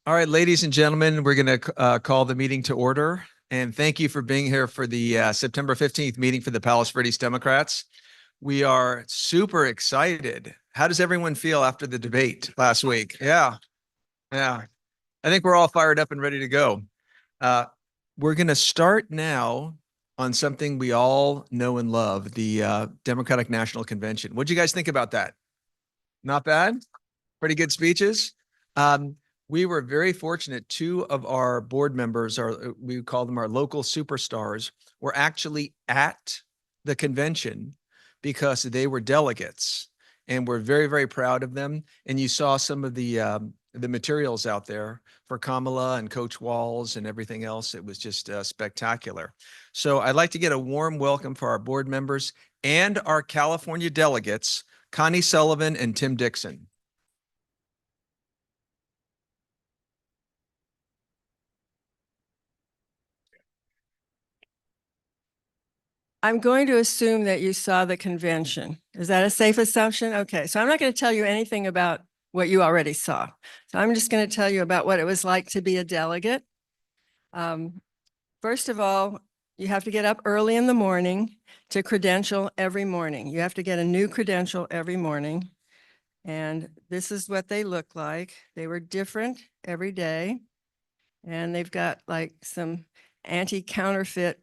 All right, ladies and gentlemen, we're going to call the meeting to order. And thank you for being here for the September 15th meeting for the Palos Verdes Democrats. We are super excited. How does everyone feel after the debate last week? Yeah. I think we're all fired up and ready to go. We're going to start now on something we all know and love, the Democratic National Convention. What'd you guys think about that? Not bad? Pretty good speeches? We were very fortunate. Two of our board members, we call them our local superstars, were actually at the convention because they were delegates, and we're very, very proud of them. And you saw some of the materials out there for Kamala and Coach Walls and everything else. It was just spectacular. So I'd like to get a warm welcome for our board members and our California delegates, Connie Sullivan and Tim Dixon. I'm going to assume that you saw the convention. Is that a safe assumption? Okay, so I'm not going to tell you anything about what you already saw. So I'm just going to tell you about what it was like to be a delegate. First of all, you have to get up early in the morning to credential every morning. You have to get a new credential every morning. And this is what they look like. They were different every day. And they've got like some anti-counterfeit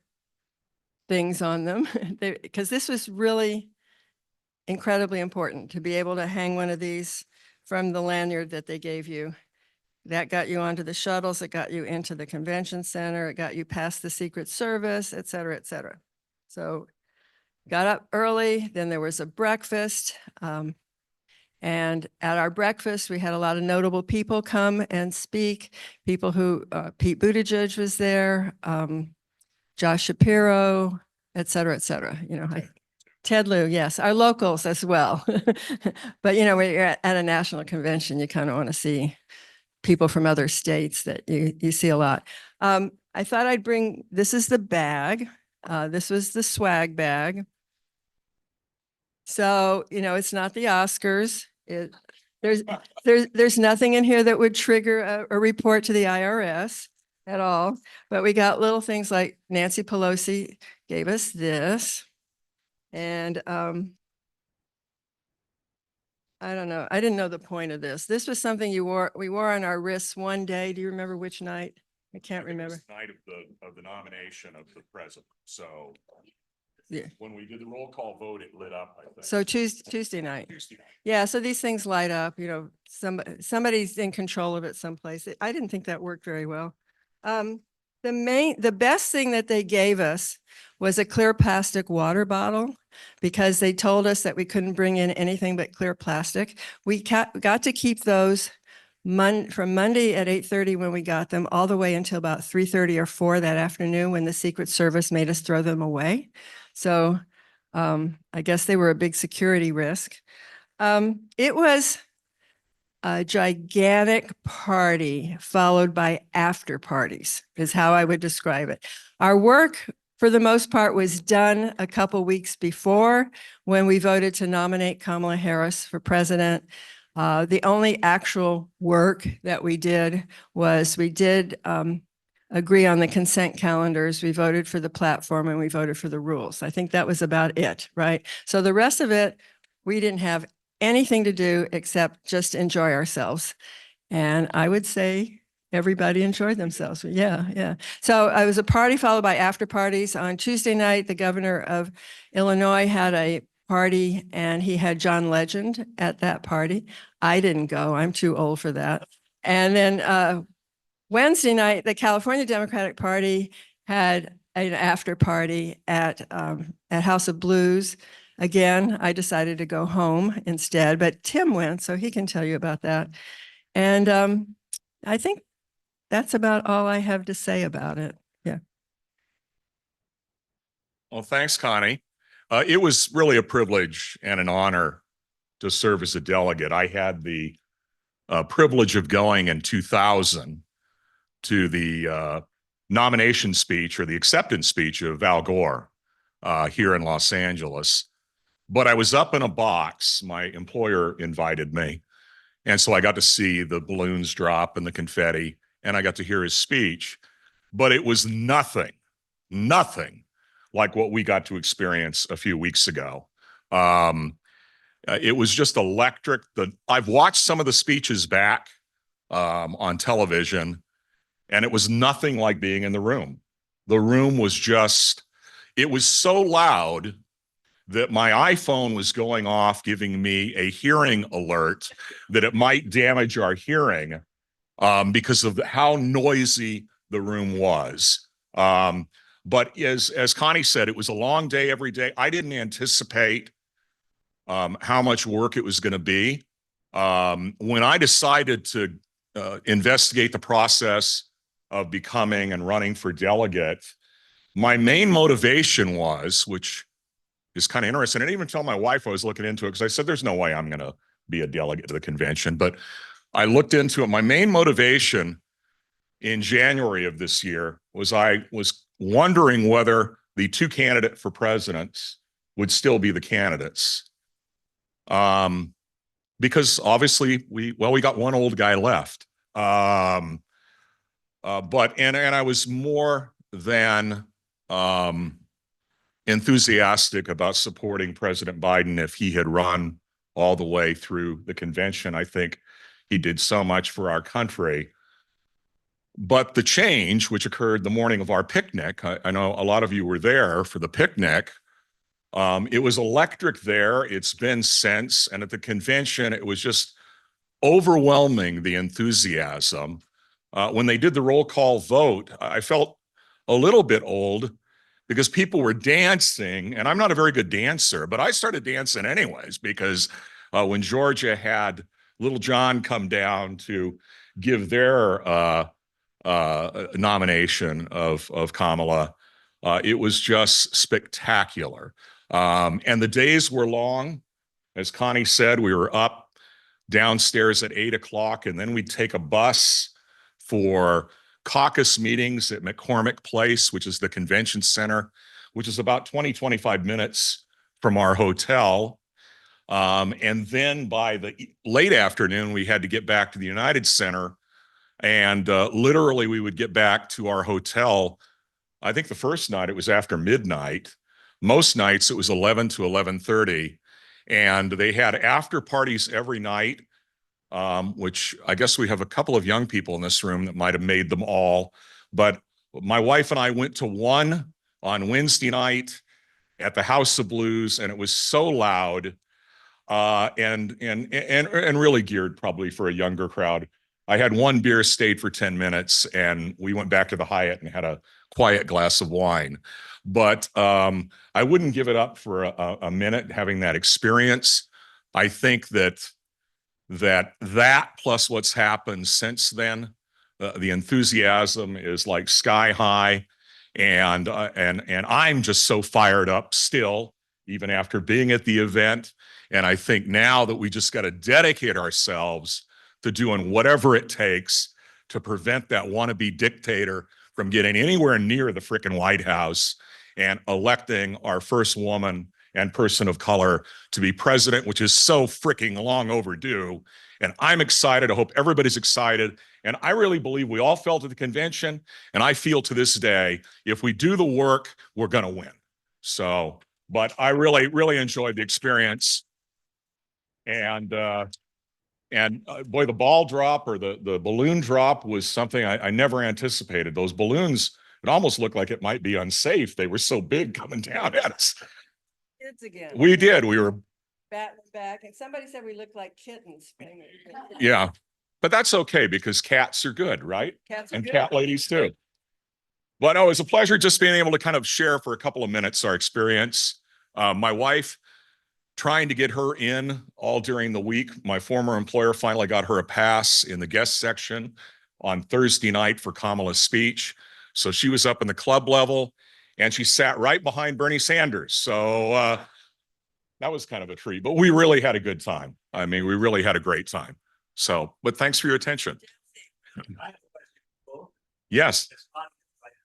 things on them because this was really incredibly important to be able to hang one of these from the lanyard that they gave you. That got you onto the shuttles, it got you into the convention center, it got you past the Secret Service, et cetera, et cetera. So got up early, then there was a breakfast. And at our breakfast, we had a lot of notable people come and speak. People who, Pete Buttigieg was there, Josh Shapiro, et cetera, et cetera. You know, Ted Lieu, yes, our locals as well. But, you know, when you're at a national convention, you kind of want to see people from other states that you see a lot. I thought I'd bring, this is the bag. This was the swag bag. So, you know, it's not the Oscars. There's nothing in here that would trigger a report to the IRS at all, but we got little things like Nancy Pelosi gave us this. And I don't know, I didn't know the point of this. This was something we wore on our wrists one day. Do you remember which night? I can't remember. The night of the nomination of the president. So yeah, when we did the roll call vote, it lit up, I think. So Tuesday night. Yeah, so these things light up, you know, somebody's in control of it someplace. I didn't think that worked very well. The best thing that they gave us was a clear plastic water bottle because they told us that we couldn't bring in anything but clear plastic. We got to keep those from Monday at 8:30 when we got them all the way until about 3:30 or 4 that afternoon when the Secret Service made us throw them away. So I guess they were a big security risk. It was a gigantic party followed by after parties is how I would describe it. Our work for the most part was done a couple weeks before when we voted to nominate Kamala Harris for president. The only actual work that we did was we did agree on the consent calendars. We voted for the platform and we voted for the rules. I think that was about it, right? So the rest of it, we didn't have anything to do except just enjoy ourselves. And I would say everybody enjoyed themselves. Yeah. So it was a party followed by after parties. On Tuesday night, the governor of Illinois had a party and he had John Legend at that party. I didn't go. I'm too old for that. And then Wednesday night, the California Democratic Party had an after party at House of Blues. Again, I decided to go home instead, but Tim went, so he can tell you about that. And I think that's about all I have to say about it. Yeah. Well, thanks, Connie. It was really a privilege and an honor to serve as a delegate. I had the privilege of going in 2000 to the nomination speech or the acceptance speech of Al Gore here in Los Angeles. But I was up in a box. My employer invited me. And so I got to see the balloons drop and the confetti, and I got to hear his speech. But it was nothing like what we got to experience a few weeks ago. It was just electric. I've watched some of the speeches back on television, and it was nothing like being in the room. The room was just, it was so loud that my iPhone was going off, giving me a hearing alert that it might damage our hearing because of how noisy the room was. But as Connie said, it was a long day every day. I didn't anticipate how much work it was going to be. When I decided to investigate the process of becoming and running for delegate, my main motivation was, which is kind of interesting. I didn't even tell my wife I was looking into it because I said, there's no way I'm going to be a delegate to the convention. But I looked into it. My main motivation in January of this year was I was wondering whether the two candidates for presidents would still be the candidates. Because obviously we got one old guy left. But I was more than enthusiastic about supporting President Biden if he had run all the way through the convention. I think he did so much for our country. But the change, which occurred the morning of our picnic, I know a lot of you were there for the picnic. It was electric there. It's been since. And at the convention, it was just overwhelming, the enthusiasm. When they did the roll call vote, I felt a little bit old because people were dancing, and I'm not a very good dancer, but I started dancing anyways because when Georgia had Little John come down to give their nomination of Kamala, it was just spectacular. And the days were long. As Connie said, we were up downstairs at 8 o'clock, and then we'd take a bus for caucus meetings at McCormick Place, which is the convention center, which is about 20-25 minutes from our hotel. And then by the late afternoon, we had to get back to the United Center. And literally, we would get back to our hotel. I think the first night it was after midnight. Most nights it was 11 to 11:30. And they had after parties every night, which I guess we have a couple of young people in this room that might have made them all. But my wife and I went to one on Wednesday night at the House of Blues, and it was so loud and really geared probably for a younger crowd. I had one beer, stayed for 10 minutes, and we went back to the Hyatt and had a quiet glass of wine. But I wouldn't give it up for a minute having that experience. I think that plus what's happened since then, the enthusiasm is like sky high, and I'm just so fired up still, even after being at the event. And I think now that we just got to dedicate ourselves to doing whatever it takes to prevent that wannabe dictator from getting anywhere near the frickin' White House and electing our first woman and person of color to be president, which is so freaking long overdue. And I'm excited. I hope everybody's excited. And I really believe we all felt at the convention, and I feel to this day, if we do the work, we're going to win. So, but I really enjoyed the experience. And boy, the ball drop or the balloon drop was something I never anticipated. Those balloons, it almost looked like it might be unsafe. They were so big coming down at us. Kids again. We did. We were batting back, and somebody said we looked like kittens. Yeah, but that's okay because cats are good, right? Cats are and good. Cat ladies too. But no, it was a pleasure just being able to kind of share for a couple of minutes our experience. My wife, trying to get her in all during the week. My former employer finally got her a pass in the guest section on Thursday night for Kamala's speech. So she was up in the club level, and she sat right behind Bernie Sanders. So that was kind of a treat, but we really had a good time. I mean, we really had a great time. So, but thanks for your attention. Yes.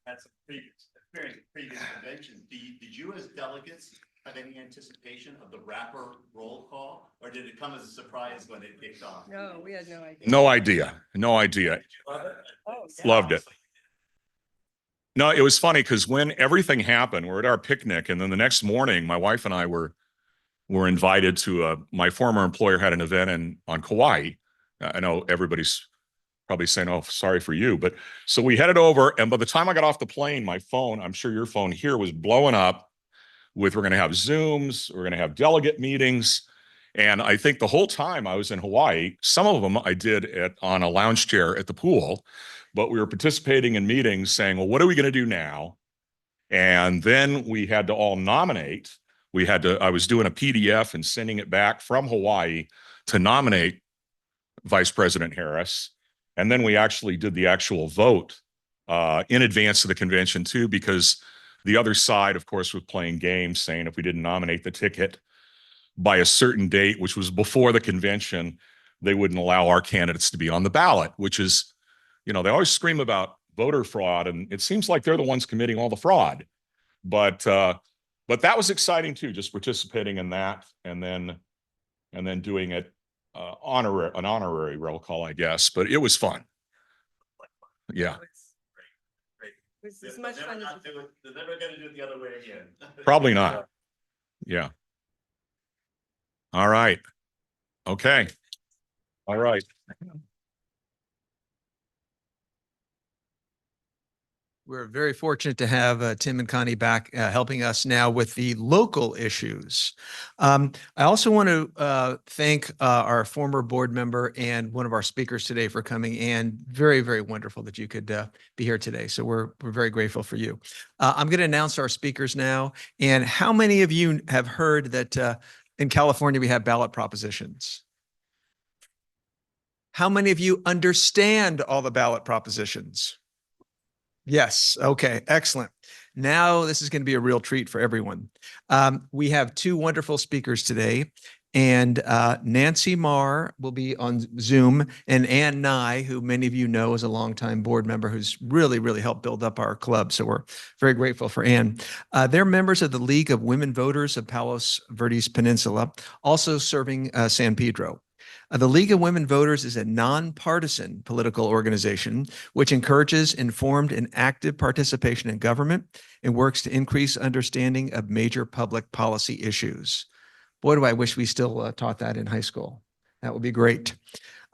Had some previous conventions. Did you as delegates have any anticipation of the rapper roll call, or Or did it come as a surprise when it kicked off? No, we had no idea. No idea. No idea. Did you love it? Oh, Loved it. No, it was funny because when everything happened, we're at our picnic, and then the next morning, my wife and I were invited to my former employer had an event on Kauai. I know everybody's probably saying, "Oh, sorry for you," but so we headed over, and by the time I got off the plane, my phone, I'm sure your phone here, was blowing up with we're going to have Zooms, we're going to have delegate meetings. And I think the whole time I was in Hawaii, some of them I did on a lounge chair at the pool, but we were participating in meetings saying, well, what are we going to do now? And then we had to all nominate. I was doing a PDF and sending it back from Hawaii to nominate Vice President Harris. And then we actually did the actual vote in advance of the convention too, because the other side, of course, was playing games saying if we didn't nominate the ticket by a certain date, which was before the convention, they wouldn't allow our candidates to be on the ballot, which is, they always scream about voter fraud, and it seems like they're the ones committing all the fraud. But that was exciting too, just participating in that, and then doing it an honorary roll call, I guess. But it was fun. Yeah, Great. It was as much fun as. They're never going to do it the other way again. probably not. Yeah. All right. Okay. All right. We're very fortunate to have Tim and Connie back helping us now with the local issues. I also want to thank our former board member and one of our speakers today for coming, and very, very wonderful that you could be here today. So we're very grateful for you. I'm going to announce our speakers now. And how many of you have heard that in California we have ballot propositions? How many of you understand all the ballot propositions? Yes. Okay. Excellent. Now this is going to be a real treat for everyone. We have two wonderful speakers today, and Nancy Mahr will be on Zoom, and Ann Nye, who many of you know is a longtime board member who's really, really helped build up our club. So we're very grateful for Ann. They're members of the League of Women Voters of Palos Verdes Peninsula, also serving San Pedro. The League of Women Voters is a nonpartisan political organization which encourages informed and active participation in government and works to increase understanding of major public policy issues. Boy, do I wish we still taught that in high school. That would be great.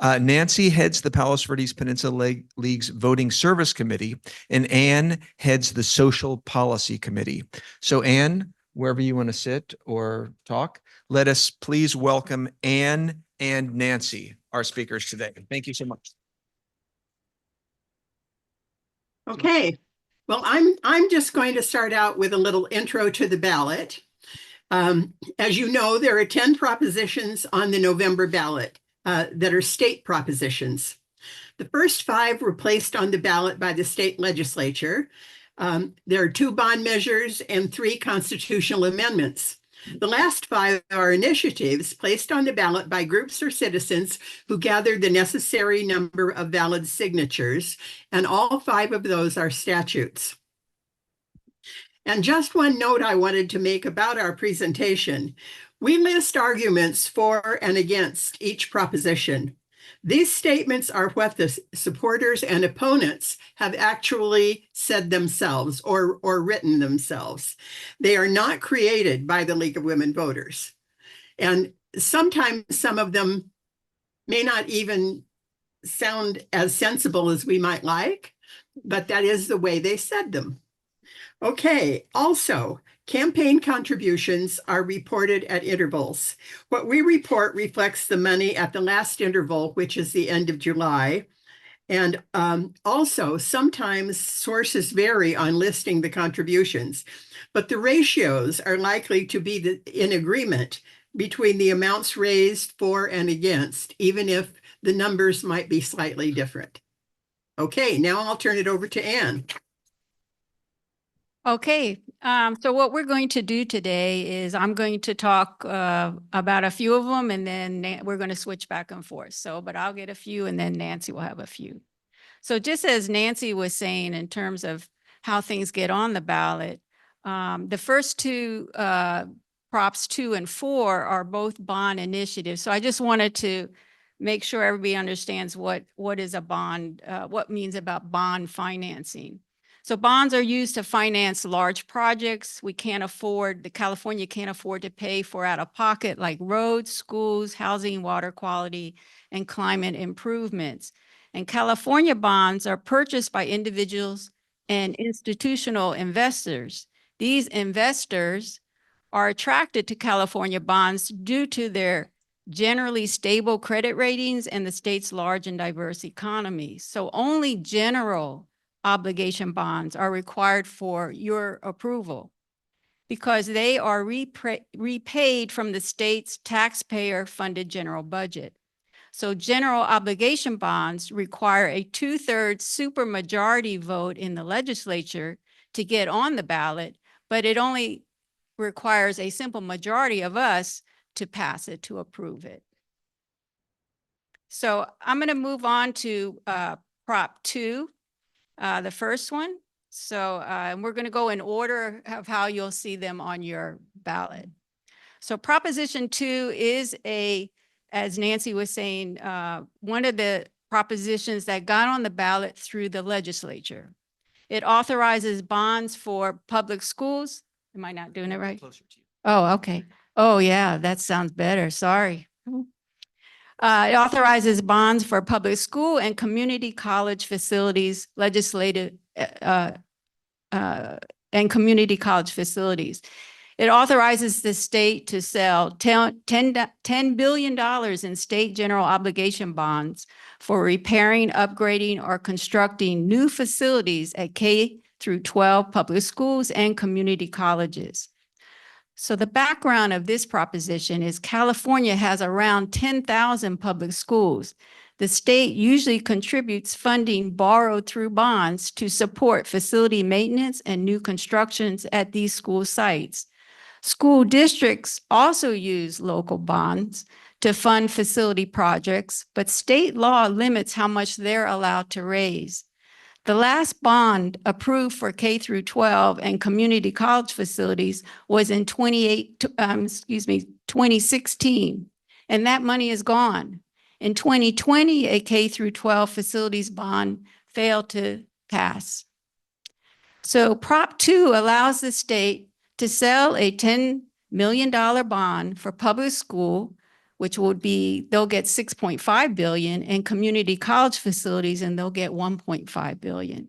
Nancy heads the Palos Verdes Peninsula League's Voting Service Committee, and Ann heads the Social Policy Committee. So Ann, wherever you want to sit or talk, let us please welcome Ann and Nancy, our speakers today. Thank you so much. Okay, well, I'm just going to start out with a little intro to the ballot. As you know, there are 10 propositions on the November ballot that are state propositions. The first 5 were placed on the ballot by the state legislature. There are 2 bond measures and 3 constitutional amendments. The last 5 are initiatives placed on the ballot by groups or citizens who gathered the necessary number of valid signatures, and all 5 of those are statutes. And just one note I wanted to make about our presentation. We list arguments for and against each proposition. These statements are what the supporters and opponents have actually said themselves or written themselves. They are not created by the League of Women Voters. And sometimes some of them may not even sound as sensible as we might like, but that is the way they said them. Okay, also, campaign contributions are reported at intervals. What we report reflects the money at the last interval, which is the end of July. And also, sometimes sources vary on listing the contributions, but the ratios are likely to be in agreement between the amounts raised for and against, even if the numbers might be slightly different. Okay, now I'll turn it over to Ann. Okay, so what we're going to do today is I'm going to talk about a few of them, and then we're going to switch back and forth. But I'll get a few, and then Nancy will have a few. So just as Nancy was saying, in terms of how things get on the ballot, the first 2 Props 2 and 4 are both bond initiatives. So I just wanted to make sure everybody understands what is a bond, what means about bond financing. So bonds are used to finance large projects California can't afford to pay for out of pocket, like roads, schools, housing, water quality, and climate improvements. And California bonds are purchased by individuals and institutional investors. These investors are attracted to California bonds due to their generally stable credit ratings and the state's large and diverse economy. So only general obligation bonds are required for your approval because they are repaid from the state's taxpayer-funded general budget. So general obligation bonds require a 2/3 supermajority vote in the legislature to get on the ballot, but it only requires a simple majority of us to pass it, to approve it. So I'm going to move on to Prop 2, the first one. So and we're going to go in order of how you'll see them on your ballot. So Proposition 2 is as Nancy was saying, one of the propositions that got on the ballot through the legislature. It authorizes bonds for public schools. Am I not doing it right? Closer to you. Oh, okay. Oh, yeah, that sounds better. Sorry. It authorizes bonds for public school and community college facilities, and community college facilities. It authorizes the state to sell $10 billion in state general obligation bonds for repairing, upgrading, or constructing new facilities at K-12 public schools and community colleges. So the background of this proposition is California has around 10,000 public schools. The state usually contributes funding borrowed through bonds to support facility maintenance and new constructions at these school sites. School districts also use local bonds to fund facility projects, but state law limits how much they're allowed to raise. The last bond approved for K-12 and community college facilities was in 2016, and that money is gone. In 2020, a K-12 facilities bond failed to pass. So Prop 2 allows the state to sell a $10 million bond for public school, which would be, they'll get $6.5 billion, and community college facilities, and they'll get $1.5 billion.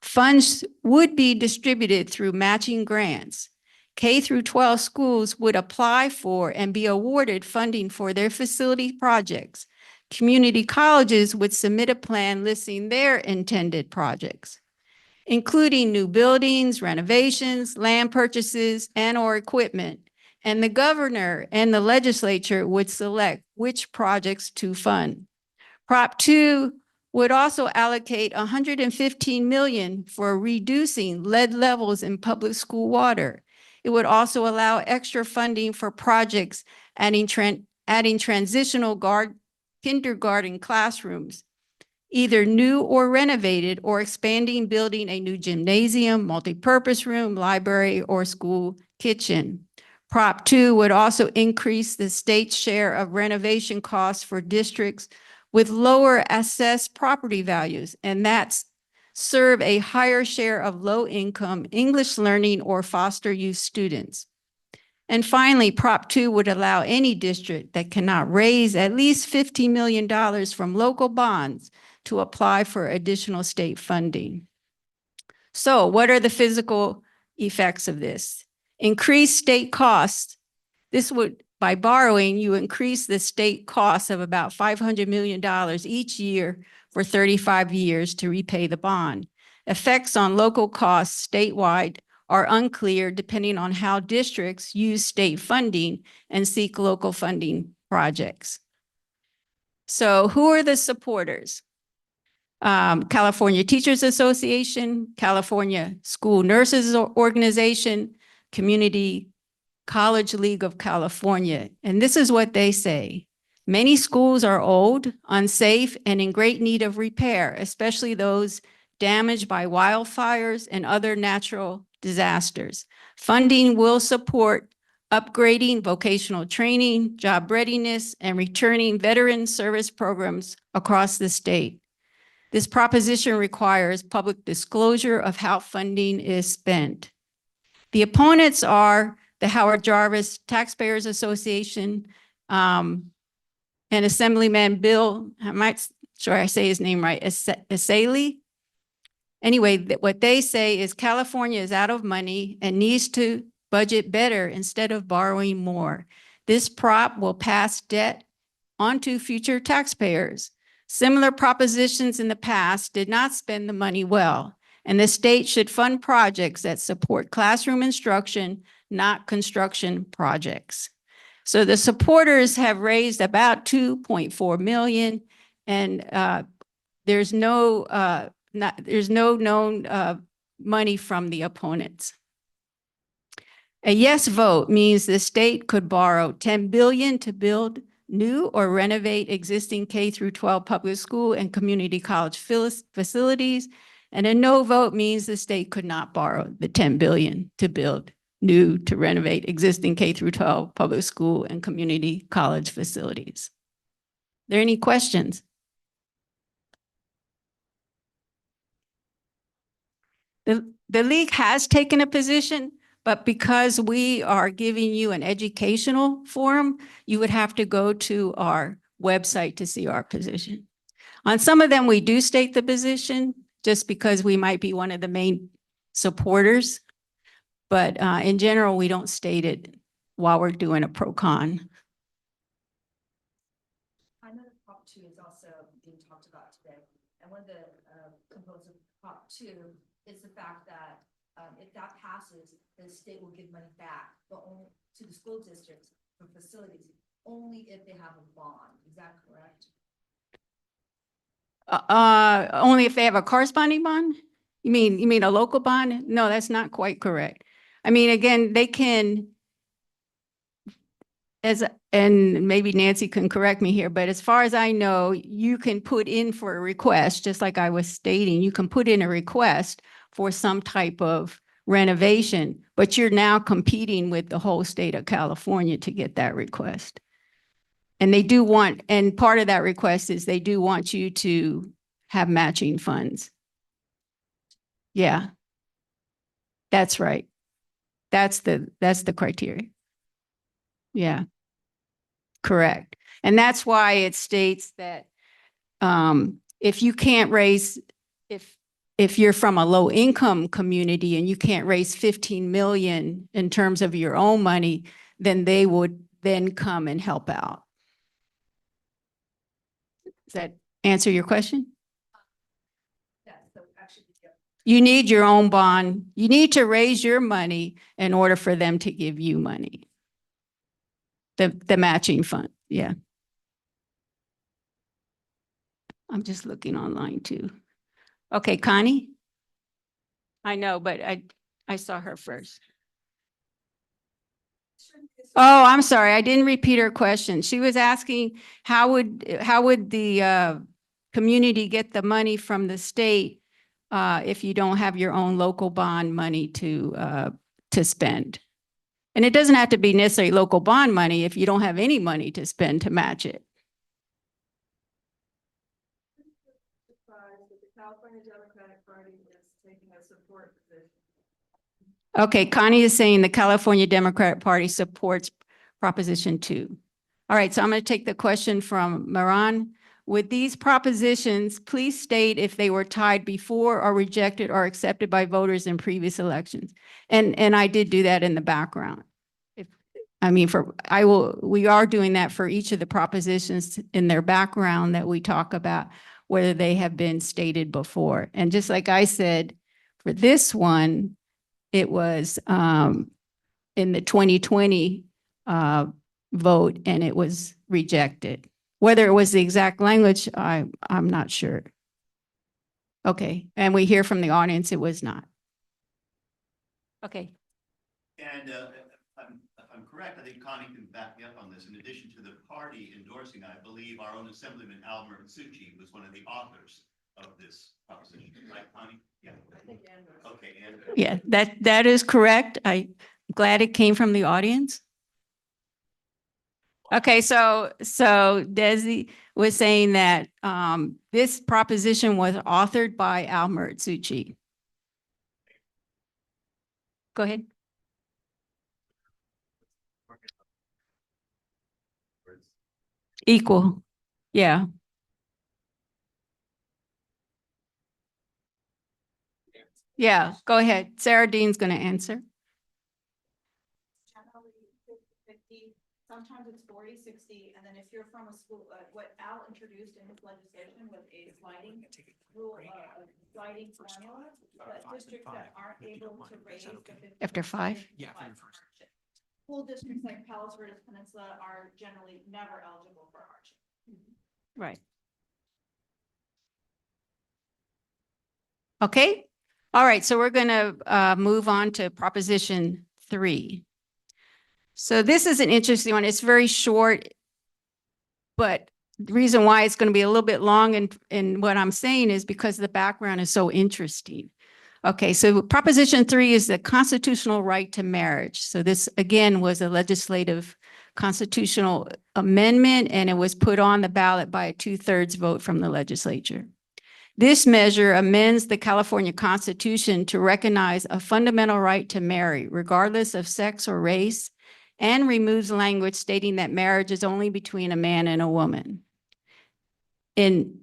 Funds would be distributed through matching grants. K-12 schools would apply for and be awarded funding for their facility projects. Community colleges would submit a plan listing their intended projects, including new buildings, renovations, land purchases, and/or equipment. And the governor and the legislature would select which projects to fund. Prop 2 would also allocate $115 million for reducing lead levels in public school water. It would also allow extra funding for projects adding transitional kindergarten classrooms, either new or renovated, or expanding, building a new gymnasium, multipurpose room, library, or school kitchen. Prop 2 would also increase the state's share of renovation costs for districts with lower assessed property values, and that's serve a higher share of low-income English learning or foster youth students. And finally, Prop 2 would allow any district that cannot raise at least $50 million from local bonds to apply for additional state funding. So what are the physical effects of this? Increased state costs. This would, by borrowing, you increase the state costs of about $500 million each year for 35 years to repay the bond. Effects on local costs statewide are unclear depending on how districts use state funding and seek local funding projects. So who are the supporters? California Teachers Association, California School Nurses Organization, Community College League of California. And this is what they say. Many schools are old, unsafe, and in great need of repair, especially those damaged by wildfires and other natural disasters. Funding will support upgrading vocational training, job readiness, and returning veteran service programs across the state. This proposition requires public disclosure of how funding is spent. The opponents are the Howard Jarvis Taxpayers Association, and Assemblyman Bill, sure I say his name right, Asaley. Anyway, what they say is California is out of money and needs to budget better instead of borrowing more. This prop will pass debt onto future taxpayers. Similar propositions in the past did not spend the money well, and the state should fund projects that support classroom instruction, not construction projects. So the supporters have raised about 2.4 million, and there's no known money from the opponents. A yes vote means the state could borrow 10 billion to build new or renovate existing K through 12 public school and community college facilities. And a no vote means the state could not borrow the 10 billion to build new to renovate existing K through 12 public school and community college facilities. Are there any questions? The league has taken a position, but because we are giving you an educational forum, you would have to go to our website to see our position. On some of them, we do state the position just because we might be one of the main supporters. But in general, we don't state it while we're doing a pro-con. I know that Prop 2 is also being talked about today. And one of the components of Prop 2 is the fact that if that passes, the state will give money back, but only to the school districts for facilities, only if they have a bond. Is that correct? Only if they have a corresponding bond? You mean a local bond? No, that's not quite correct. I mean, again, they can, and maybe Nancy can correct me here, but as far as I know, you can put in for a request, just like I was stating, you can put in a request for some type of renovation, but you're now competing with the whole state of California to get that request. And they do want, and part of that request is they do want you to have matching funds. Yeah, that's right. That's the criteria. Yeah, correct. And that's why it states that if you can't raise, if you're from a low income community and you can't raise 15 million in terms of your own money, then they would then come and help out. Does that answer your question? Yeah, so actually, yeah. You need your own bond. You need to raise your money in order for them to give you money. The matching fund, yeah. I'm just looking online too. Okay, Connie? I know, but I saw her first. Oh, I'm sorry. I didn't repeat her question. She was asking how would the community get the money from the state if you don't have your own local bond money to spend? And it doesn't have to be necessarily local bond money if you don't have any money to spend to match it. The California Democratic Party is taking a support position. Okay, Connie is saying the California Democratic Party supports Proposition 2. All right, so I'm going to take the question from Maran. With these propositions, please state if they were tied before or rejected or accepted by voters in previous elections. And I did do that in the background. We are doing that for each of the propositions in their background that we talk about, whether they have been stated before. And just like I said, for this one, it was in the 2020 vote, and it was rejected. Whether it was the exact language, I'm not sure. Okay, and we hear from the audience it was not. Okay. And if I'm correct, I think Connie can back me up on this. In addition to the party endorsing, I believe our own Assemblyman Almer Suchi was one of the authors of this proposition, right, Connie? Yeah. Okay. And Yeah, that is correct. I'm glad it came from the audience. Okay, so Desi was saying that this proposition was authored by Mahr and Nye. Go ahead. Equal, yeah. Yeah, go ahead. Sarah Dean's going to answer. Generally 50-50, sometimes it's 40-60, and then if you're from a school, what Al introduced in his legislation was a sliding rule, sliding formula, that districts that aren't able to raise the 50% After five? Yeah. hardship. School districts like Palos Verdes Peninsula are generally never eligible for hardship. Right. Okay. All right. So we're going to move on to Proposition 3. So this is an interesting one. It's very short, but the reason why it's going to be a little bit long and what I'm saying is because the background is so interesting. Okay, so Proposition 3 is the constitutional right to marriage. So this, again, was a legislative constitutional amendment, and it was put on the ballot by a 2/3 vote from the legislature. This measure amends the California Constitution to recognize a fundamental right to marry, regardless of sex or race, and removes language stating that marriage is only between a man and a woman. In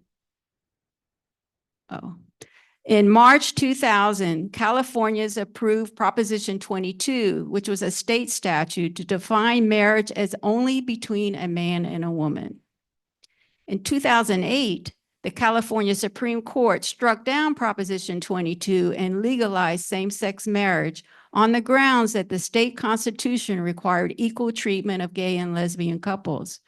March 2000, California's approved Proposition 22, which was a state statute to define marriage as only between a man and a woman. In 2008, the California Supreme Court struck down Proposition 22 and legalized same-sex marriage on the grounds that the state constitution required equal treatment of gay and lesbian couples.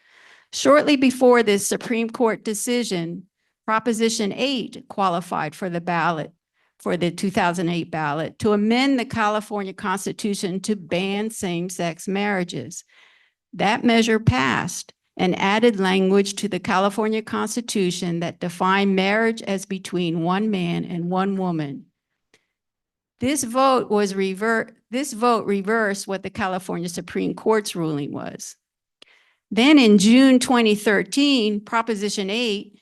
Shortly before this Supreme Court decision, Proposition 8 qualified for the ballot, for the 2008 ballot, to amend the California Constitution to ban same-sex marriages. That measure passed and added language to the California Constitution that defined marriage as between one man and one woman. This vote reversed what the California Supreme Court's ruling was. Then in June 2013, Proposition 8,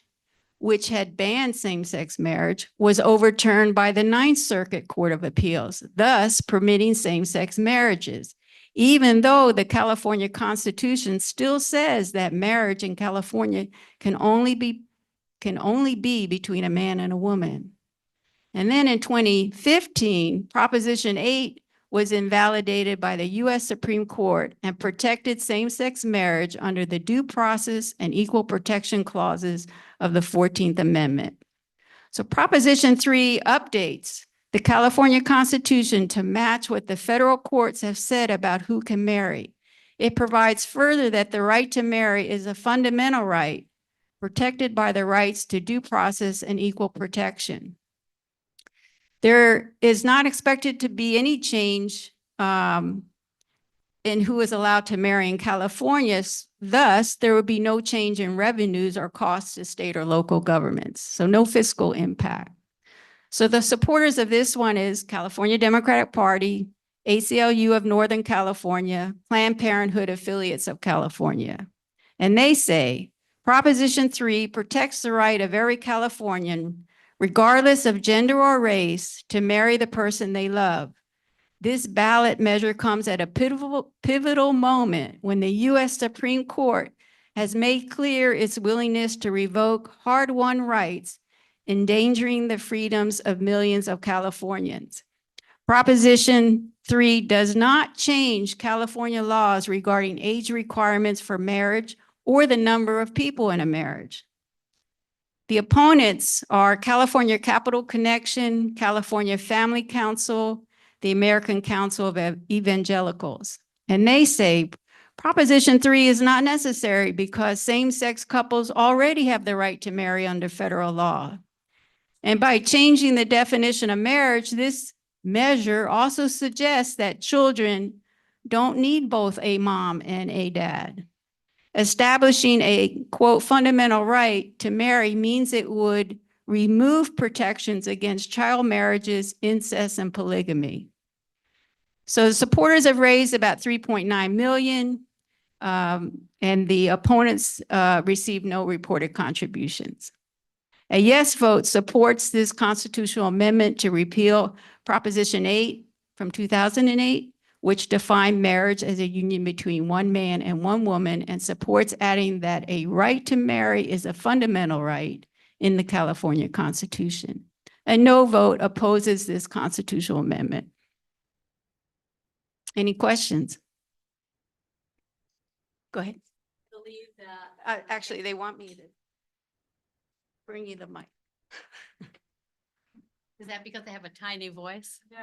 which had banned same-sex marriage, was overturned by the Ninth Circuit Court of Appeals, thus permitting same-sex marriages, even though the California Constitution still says that marriage in California can only be between a man and a woman. And then in 2015, Proposition 8 was invalidated by the U.S. Supreme Court and protected same-sex marriage under the Due Process and Equal Protection Clauses of the 14th Amendment. So Proposition 3 updates the California Constitution to match what the federal courts have said about who can marry. It provides further that the right to marry is a fundamental right protected by the rights to due process and equal protection. There is not expected to be any change in who is allowed to marry in California. Thus, there would be no change in revenues or costs to state or local governments. So no fiscal impact. So the supporters of this one is California Democratic Party, ACLU of Northern California, Planned Parenthood affiliates of California. And they say, Proposition 3 protects the right of every Californian, regardless of gender or race, to marry the person they love. This ballot measure comes at a pivotal moment when the U.S. Supreme Court has made clear its willingness to revoke hard-won rights, endangering the freedoms of millions of Californians. Proposition 3 does not change California laws regarding age requirements for marriage or the number of people in a marriage. The opponents are California Capital Connection, California Family Council, the American Council of Evangelicals. And they say Proposition 3 is not necessary because same-sex couples already have the right to marry under federal law. And by changing the definition of marriage, this measure also suggests that children don't need both a mom and a dad. Establishing a, quote, fundamental right to marry means it would remove protections against child marriages, incest, and polygamy. So the supporters have raised about $3.9 million. And the opponents received no reported contributions. A yes vote supports this constitutional amendment to repeal Proposition 8 from 2008, which defined marriage as a union between one man and one woman, and supports adding that a right to marry is a fundamental right in the California Constitution. A no vote opposes this constitutional amendment. Any questions? Go ahead. Believe that. Actually, they want me to bring you the mic. Is that because they have a tiny voice? No.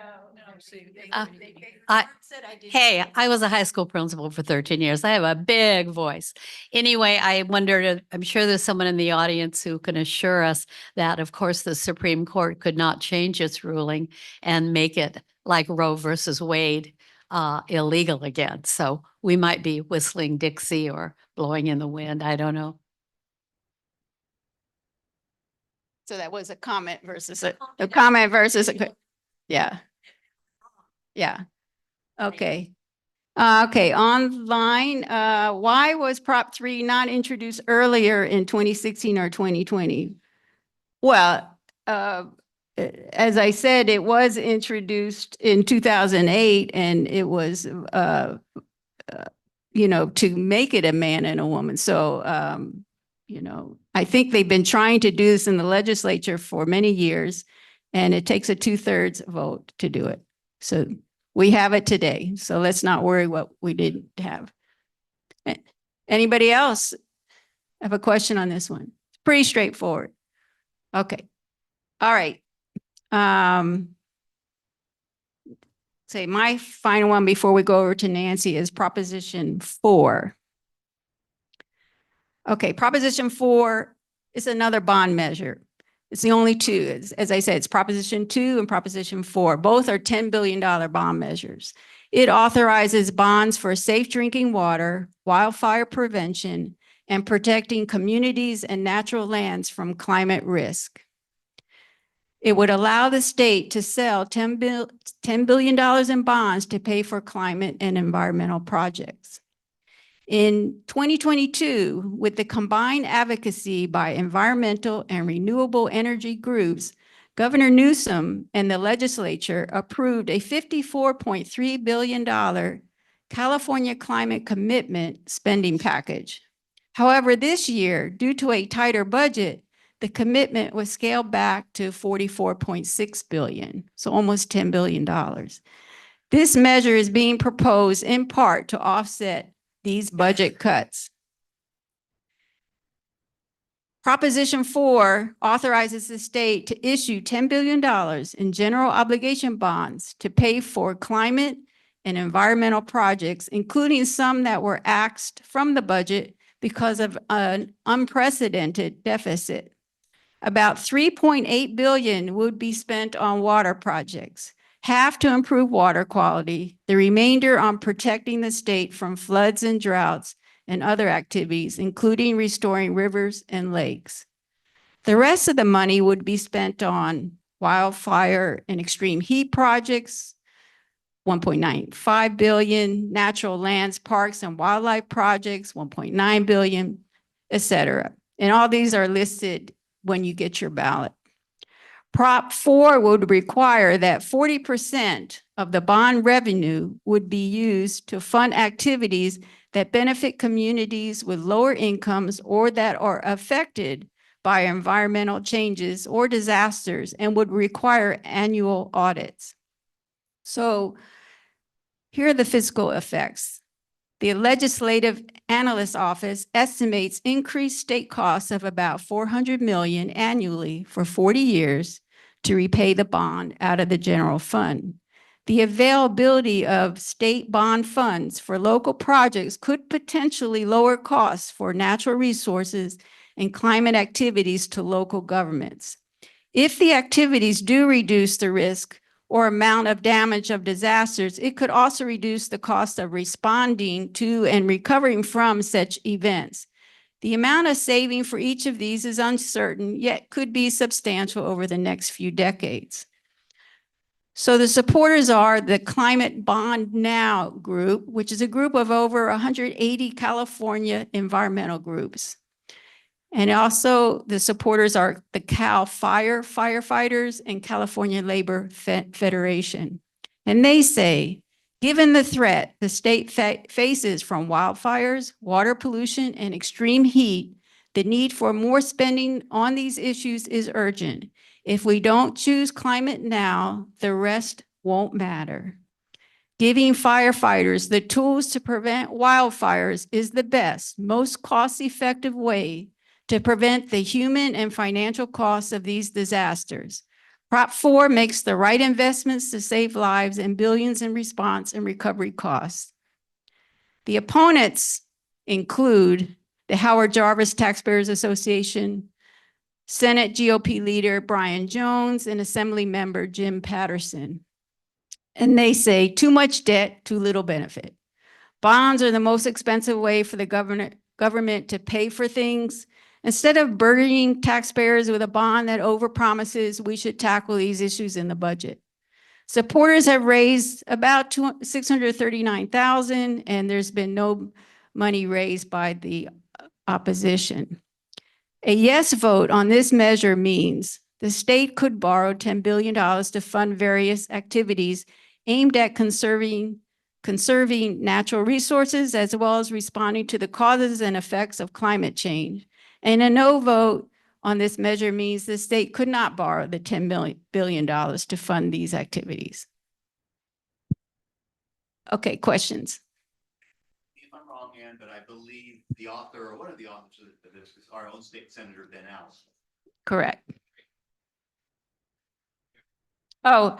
Hey, I was a high school principal for 13 years. I have a big voice. Anyway, I wondered, I'm sure there's someone in the audience who can assure us that, of course, the Supreme Court could not change its ruling and make it like Roe versus Wade illegal again. So we might be whistling Dixie or blowing in the wind. I don't know. So that was a comment versus a comment versus a, yeah. Yeah. Okay. Okay, online, why was Prop 3 not introduced earlier in 2016 or 2020? Well, as I said, it was introduced in 2008 and it was, you know, to make it a man and a woman. So, you know, I think they've been trying to do this in the legislature for many years, and it takes a 2/3 vote to do it. So we have it today. So let's not worry what we didn't have. Anybody else have a question on this one? Pretty straightforward. Okay. All right. Say my final one before we go over to Nancy is Proposition 4. Okay, Proposition 4 is another bond measure. It's the only two. As I said, it's Proposition 2 and Proposition 4. Both are $10 billion bond measures. It authorizes bonds for safe drinking water, wildfire prevention, and protecting communities and natural lands from climate risk. It would allow the state to sell $10 billion in bonds to pay for climate and environmental projects. In 2022, with the combined advocacy by environmental and renewable energy groups, Governor Newsom and the legislature approved a $54.3 billion California climate commitment spending package. However, this year, due to a tighter budget, the commitment was scaled back to $44.6 billion, so almost $10 billion. This measure is being proposed in part to offset these budget cuts. Proposition 4 authorizes the state to issue $10 billion in general obligation bonds to pay for climate and environmental projects, including some that were axed from the budget because of an unprecedented deficit. About $3.8 billion would be spent on water projects, half to improve water quality, the remainder on protecting the state from floods and droughts and other activities, including restoring rivers and lakes. The rest of the money would be spent on wildfire and extreme heat projects, $1.95 billion, natural lands, parks and wildlife projects, $1.9 billion, et cetera. And all these are listed when you get your ballot. Prop 4 would require that 40% of the bond revenue would be used to fund activities that benefit communities with lower incomes or that are affected by environmental changes or disasters and would require annual audits. So here are the fiscal effects. The Legislative Analyst Office estimates increased state costs of about $400 million annually for 40 years to repay the bond out of the general fund. The availability of state bond funds for local projects could potentially lower costs for natural resources and climate activities to local governments. If the activities do reduce the risk or amount of damage of disasters, it could also reduce the cost of responding to and recovering from such events. The amount of saving for each of these is uncertain, yet could be substantial over the next few decades. So the supporters are the Climate Bond Now group, which is a group of over 180 California environmental groups. And also the supporters are the Cal Fire firefighters and California Labor Federation. And they say, given the threat the state faces from wildfires, water pollution, and extreme heat, the need for more spending on these issues is urgent. If we don't choose climate now, the rest won't matter. Giving firefighters the tools to prevent wildfires is the best, most cost-effective way to prevent the human and financial costs of these disasters. Prop 4 makes the right investments to save lives and billions in response and recovery costs. The opponents include the Howard Jarvis Taxpayers Association, Senate GOP leader Brian Jones, and Assembly member Jim Patterson. And they say too much debt, too little benefit. Bonds are the most expensive way for the government to pay for things. Instead of burdening taxpayers with a bond that overpromises, we should tackle these issues in the budget. Supporters have raised about $639,000, and there's been no money raised by the opposition. A yes vote on this measure means the state could borrow $10 billion to fund various activities aimed at conserving natural resources, as well as responding to the causes and effects of climate change. And a no vote on this measure means the state could not borrow the $10 billion to fund these activities. Okay, questions? If I'm wrong, Ann, but I believe the author or one of the authors of this is our own state senator, Ben Allen. Correct. Oh,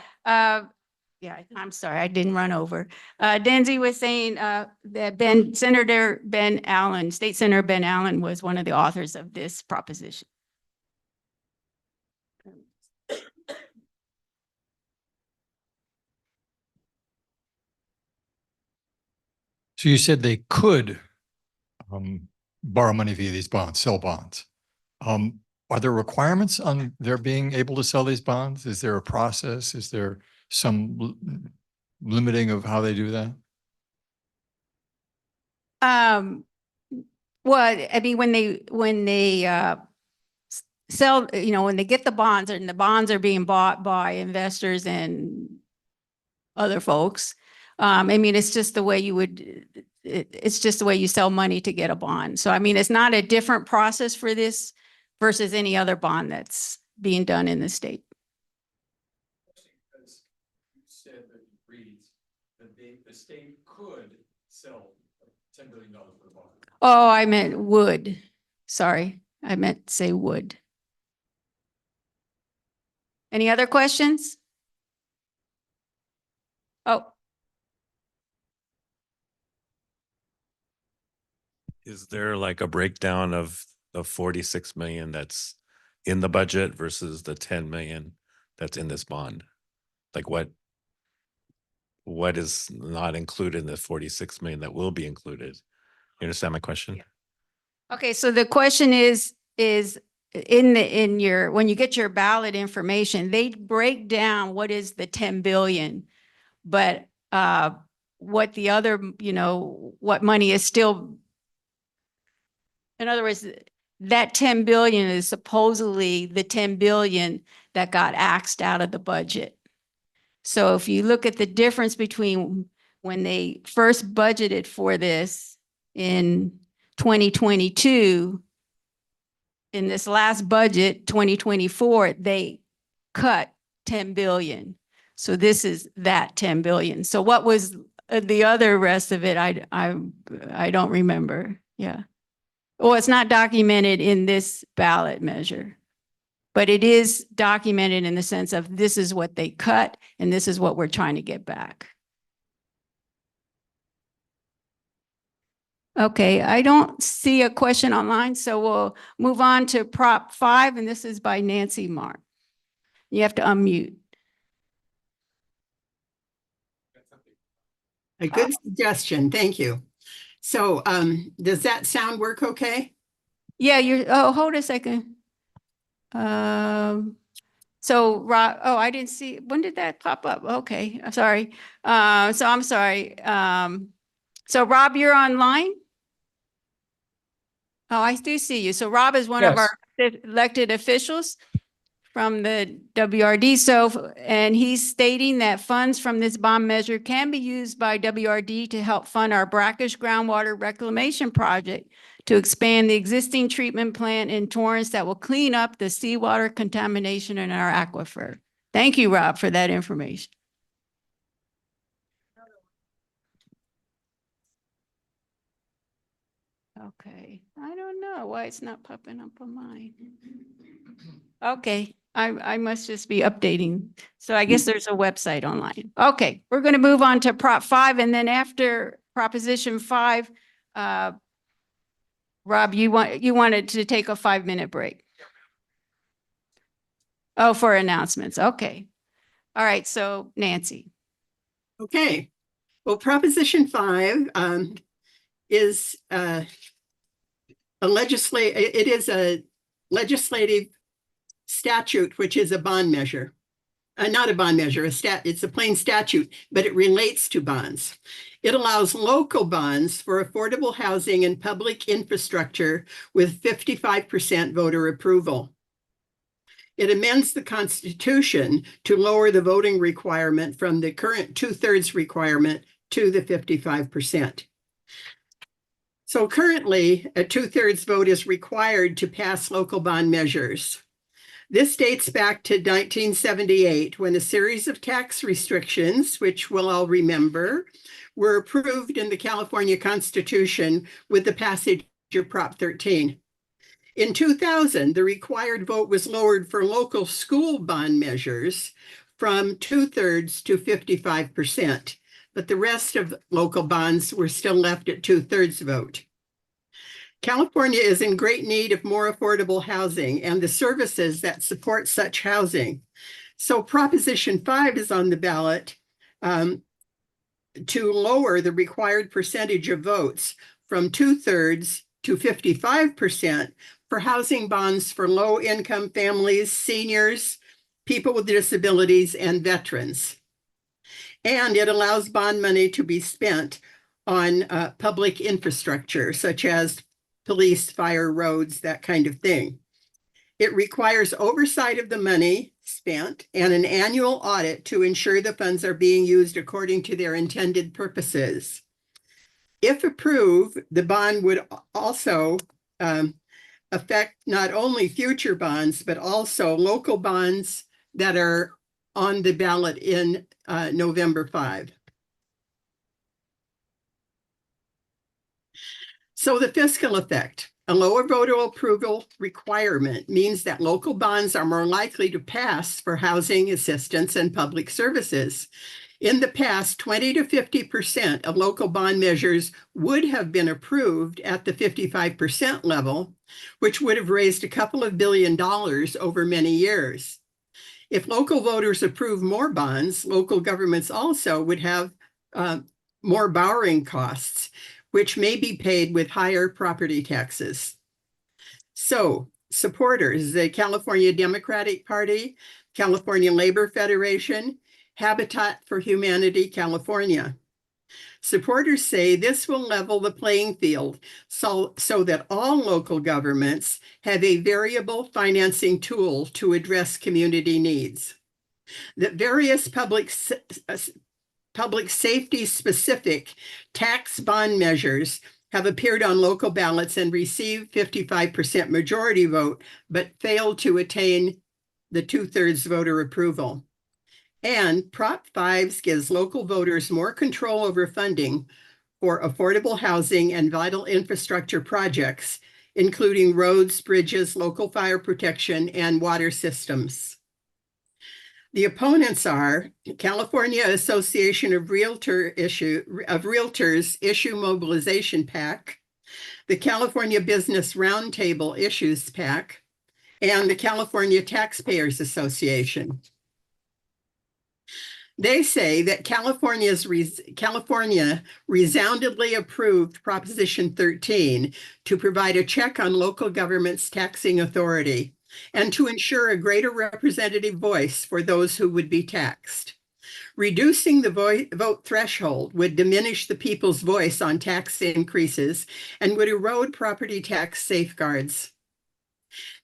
yeah, I'm sorry, I didn't run over. Denzi was saying that Senator Ben Allen, State Senator Ben Allen was one of the authors of this proposition. So you said they could borrow money via these bonds, sell bonds. Are there requirements on their being able to sell these bonds? Is there a process? Is there some limiting of how they do that? Well, I mean, when they sell, when they get the bonds and the bonds are being bought by investors and other folks, I mean, it's just the way you would, it's just the way you sell money to get a bond. So, I mean, it's not a different process for this versus any other bond that's being done in the state. Because you said that it reads that the state could sell $10 billion for the bond. Oh, I meant would. Sorry, I meant to say would. Any other questions? Oh. Is there like a breakdown of the 46 million that's in the budget versus the 10 million that's in this bond? Like what is not included in the 46 million that will be included? You understand my question? Yeah. Okay, so the question is in your, when you get your ballot information, they break down what is the 10 billion, but what the other, what money is still, in other words, that 10 billion is supposedly the 10 billion that got axed out of the budget. So if you look at the difference between when they first budgeted for this in 2022, in this last budget, 2024, they cut 10 billion. So this is that 10 billion. So what was the other rest of it? I don't remember. Yeah. Well, it's not documented in this ballot measure, but it is documented in the sense of this is what they cut and this is what we're trying to get back. Okay, I don't see a question online, so we'll move on to Prop 5, and this is by Nancy Mahr. You have to unmute. A good suggestion. Thank you. So does that sound work okay? Yeah, oh, hold a second. So Rob, oh, I didn't see, when did that pop up? Okay, I'm sorry. So I'm sorry. So Rob, you're online? Oh, I do see you. So Rob is one of our elected officials from the WRD. So, and he's stating that funds from this bond measure can be used by WRD to help fund our brackish groundwater reclamation project to expand the existing treatment plant in Torrance that will clean up the seawater contamination in our aquifer. Thank you, Rob, for that information. Okay, I don't know why it's not popping up on mine. Okay, I must just be updating. So I guess there's a website online. Okay, we're going to move on to Prop 5, and then after Proposition 5, Rob, you wanted to take a 5-minute break. Oh, for announcements. Okay. All right, so Nancy. Okay, well, Proposition 5 is a legislative statute, which is a bond measure. Not a bond measure, it's a plain statute, but it relates to bonds. It allows local bonds for affordable housing and public infrastructure with 55% voter approval. It amends the Constitution to lower the voting requirement from the current 2/3 requirement to the 55%. So currently, a 2/3 vote is required to pass local bond measures. This dates back to 1978, when a series of tax restrictions, which we'll all remember, were approved in the California Constitution with the passage of Prop 13. In 2000, the required vote was lowered for local school bond measures from 2/3 to 55%, but the rest of local bonds were still left at 2/3 vote. California is in great need of more affordable housing and the services that support such housing. So Proposition 5 is on the ballot to lower the required percentage of votes from 2/3 to 55% for housing bonds for low-income families, seniors, people with disabilities, and veterans. And it allows bond money to be spent on public infrastructure, such as police, fire, roads, that kind of thing. It requires oversight of the money spent and an annual audit to ensure the funds are being used according to their intended purposes. If approved, the bond would also affect not only future bonds, but also local bonds that are on the ballot in November 5. So the fiscal effect, a lower voter approval requirement means that local bonds are more likely to pass for housing assistance and public services. In the past, 20 to 50% of local bond measures would have been approved at the 55% level, which would have raised a couple of $2 billion over many years. If local voters approve more bonds, local governments also would have more borrowing costs, which may be paid with higher property taxes. So, supporters, the California Democratic Party, California Labor Federation, Habitat for Humanity California. Supporters say this will level the playing field so that all local governments have a variable financing tool to address community needs. That various public safety specific tax bond measures have appeared on local ballots and received 55% majority vote, but failed to attain the 2/3 voter approval. And Prop 5 gives local voters more control over funding for affordable housing and vital infrastructure projects, including roads, bridges, local fire protection, and water systems. The opponents are California Association of Realtors Issue Mobilization PAC, the California Business Roundtable Issues PAC, and the California Taxpayers Association. They say that California resoundingly approved Proposition 13 to provide a check on local government's taxing authority, and to ensure a greater representative voice for those who would be taxed. Reducing the vote threshold would diminish the people's voice on tax increases and would erode property tax safeguards.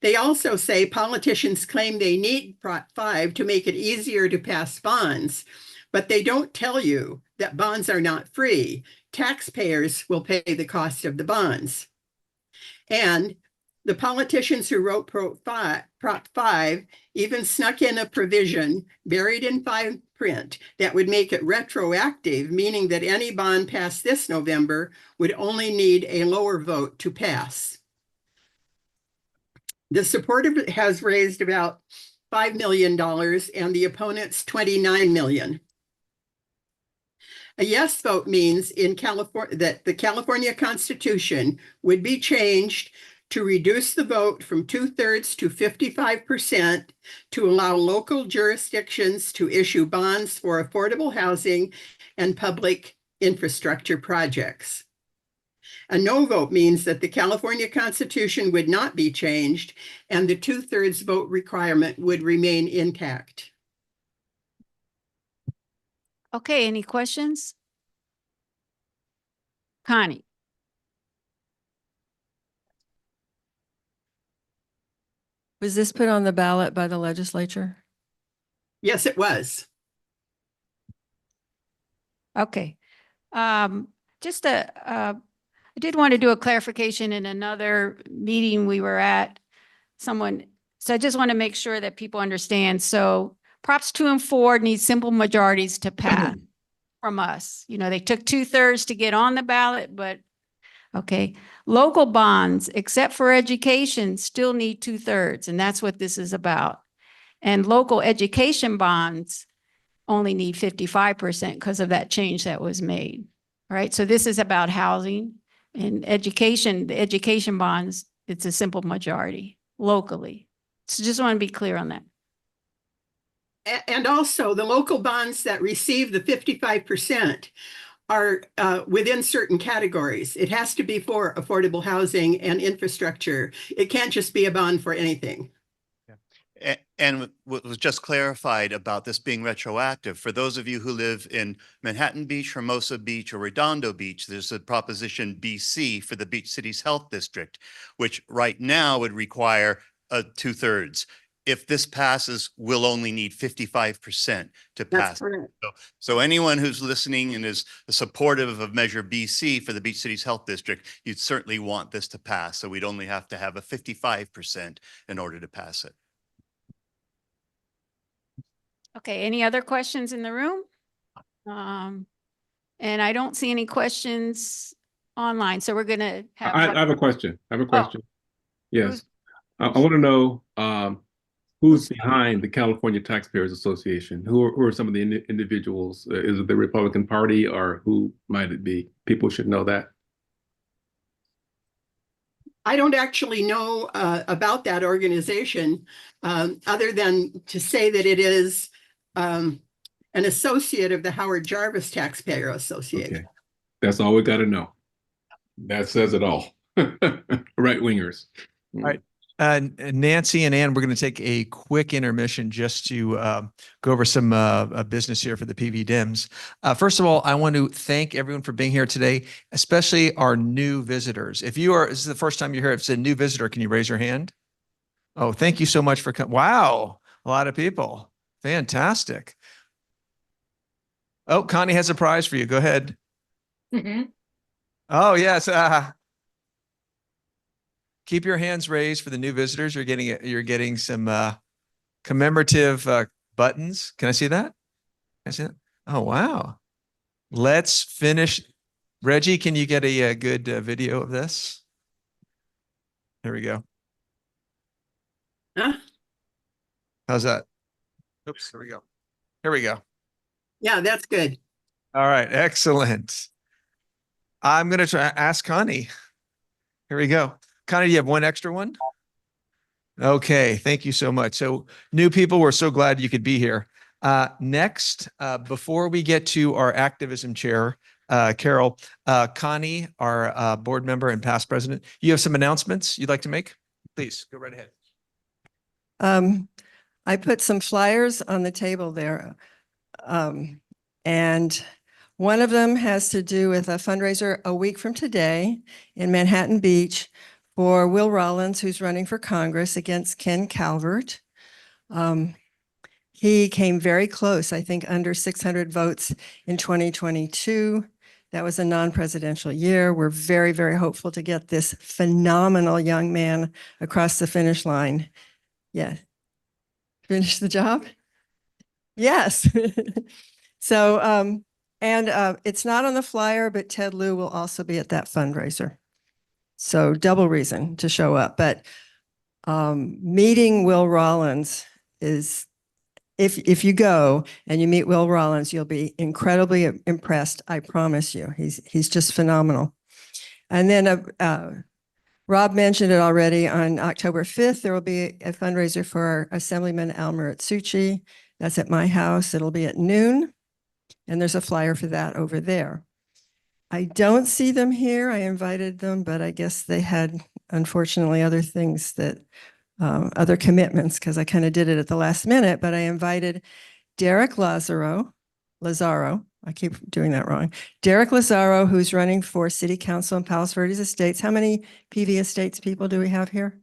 They also say politicians claim they need Prop 5 to make it easier to pass bonds, but they don't tell you that bonds are not free. Taxpayers will pay the cost of the bonds. And the politicians who wrote Prop 5 even snuck in a provision buried in fine print that would make it retroactive, meaning that any bond passed this November would only need a lower vote to pass. The support of it has raised about $5 million and the opponents $29 million. A yes vote means in California that the California Constitution would be changed to reduce the vote from 2/3 to 55% to allow local jurisdictions to issue bonds for affordable housing and public infrastructure projects. A no vote means that the California Constitution would not be changed and the 2/3 vote requirement would remain intact. Okay, any questions? Connie? Was this put on the ballot by the legislature? Yes, it was. Okay. I did want to do a clarification in another meeting we were at. So I just want to make sure that people understand. So Props 2 and 4 need simple majorities to pass from us. You know, they took 2/3 to get on the ballot, but okay. Local bonds, except for education, still need 2/3, and that's what this is about. And local education bonds only need 55% because of that change that was made. All right, so this is about housing and education. The education bonds, it's a simple majority locally. So just want to be clear on that. And also the local bonds that receive the 55% are within certain categories. It has to be for affordable housing and infrastructure. It can't just be a bond for anything. And what was just clarified about this being retroactive, for those of you who live in Manhattan Beach, Hermosa Beach, or Redondo Beach, there's a Proposition BC for the Beach Cities Health District, which right now would require 2/3. If this passes, we'll only need 55% to pass. That's correct. So anyone who's listening and is supportive of Measure BC for the Beach Cities Health District, you'd certainly want this to pass. So we'd only have to have a 55% in order to pass it. Okay, any other questions in the room? And I don't see any questions online, so we're gonna have. I have a question. I have a question. Yes. Who's- I want to know who's behind the California Taxpayers Association? Who are some of the individuals? Is it the Republican Party or who might it be? People should know that. I don't actually know about that organization other than to say that it is an associate of the Howard Jarvis Taxpayer Association. Okay. That's all we got to know. That says it all. Right wingers. All right. Nancy and Ann, we're going to take a quick intermission just to go over some business here for the PV Dems. First of all, I want to thank everyone for being here today, especially our new visitors. If this is the first time you're here, if it's a new visitor, can you raise your hand? Oh, thank you so much for coming. Wow, a lot of people. Fantastic. Oh, Connie has a prize for you. Go ahead. Oh, yes. Keep your hands raised for the new visitors. You're getting some commemorative buttons. Can I see that? Can I see that? Oh, wow. Let's finish. Reggie, can you get a good video of this? Here we go. Huh? How's that? Oops, here we go. Here we go. Yeah, that's good. All right, excellent. I'm going to try ask Connie. Here we go. Connie, do you have one extra one? Okay, thank you so much. So new people, we're so glad you could be here. Next, before we get to our activism chair, Carol, Connie, our board member and past president, you have some announcements you'd like to make? Please go right ahead. I put some flyers on the table there. And one of them has to do with a fundraiser a week from today in Manhattan Beach for Will Rollins, who's running for Congress against Ken Calvert. He came very close, I think under 600 votes in 2022. That was a non-presidential year. We're very, very hopeful to get this phenomenal young man across the finish line. Yeah. Finish the job? Yes. So, it's not on the flyer, but Ted Lieu will also be at that fundraiser. So double reason to show up. But meeting Will Rollins is, if you go and you meet Will Rollins, you'll be incredibly impressed. I promise you. He's just phenomenal. And then Rob mentioned it already. On October 5th, there will be a fundraiser for Assemblyman Mahr and Nye. That's at my house. It'll be at noon. And there's a flyer for that over there. I don't see them here. I invited them, but I guess they had, unfortunately, other things that, other commitments, because I kind of did it at the last minute. But I invited Derek Lazaro, I keep doing that wrong. Derek Lazaro, who's running for city council in Palos Verdes Estates. How many PV Estates people do we have here?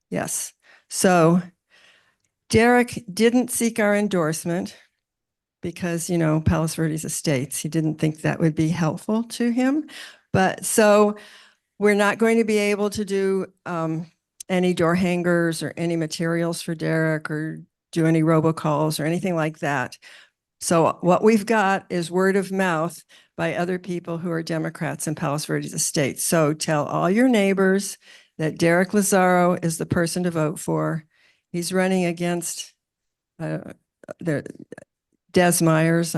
Yes. So Derek didn't seek our endorsement because, Palos Verdes Estates, he didn't think that would be helpful to him. But so we're not going to be able to do any door hangers or any materials for Derek or do any robocalls or anything like that. So what we've got is word of mouth by other people who are Democrats in Palos Verdes Estates. So tell all your neighbors that Derek Lazaro is the person to vote for. He's running against Des Myers.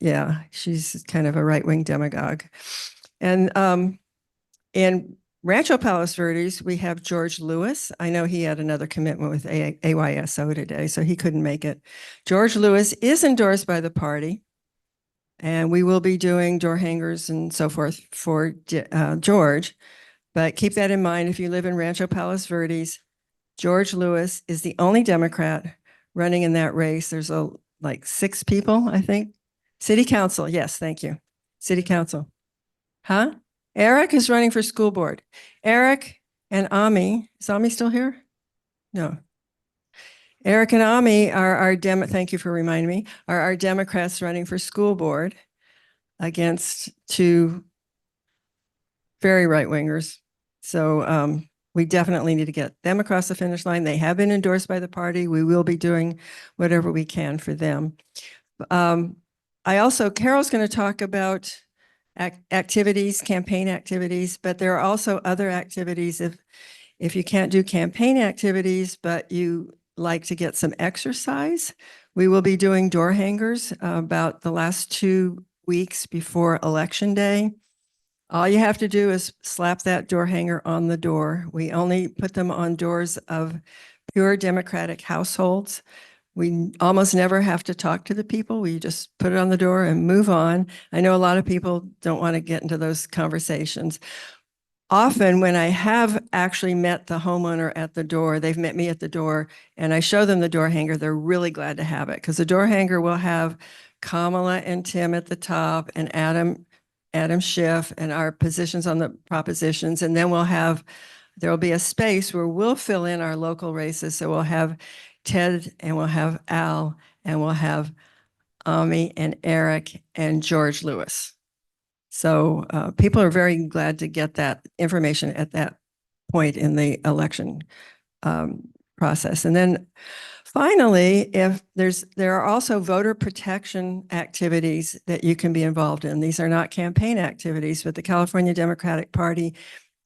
Yeah, she's kind of a right-wing demagogue. And in Rancho Palos Verdes, we have George Lewis. I know he had another commitment with AYSO today, so he couldn't make it. George Lewis is endorsed by the party, and we will be doing door hangers and so forth for George. But keep that in mind if you live in Rancho Palos Verdes. George Lewis is the only Democrat running in that race. There's like 6 people, I think. City Council, yes, thank you. City Council. Huh? Eric is running for school board. Eric and Ami, is Ami still here? No. Eric and Ami are our thank you for reminding me, are our Democrats running for school board against 2 very right-wingers. So we definitely need to get them across the finish line. They have been endorsed by the party. We will be doing whatever we can for them. Carol's going to talk about activities, campaign activities, but there are also other activities. If you can't do campaign activities, but you like to get some exercise, we will be doing door hangers about the last 2 weeks before Election Day. All you have to do is slap that door hanger on the door. We only put them on doors of pure Democratic households. We almost never have to talk to the people. We just put it on the door and move on. I know a lot of people don't want to get into those conversations. Often when I have actually met the homeowner at the door, they've met me at the door, and I show them the door hanger, they're really glad to have it because the door hanger will have Kamala and Tim at the top and Adam Schiff and our positions on the propositions. And then there'll be a space where we'll fill in our local races. So we'll have Ted and we'll have Al and we'll have Ami and Eric and George Lewis. So people are very glad to get that information at that point in the election process. And then finally, there are also voter protection activities that you can be involved in. These are not campaign activities, but the California Democratic Party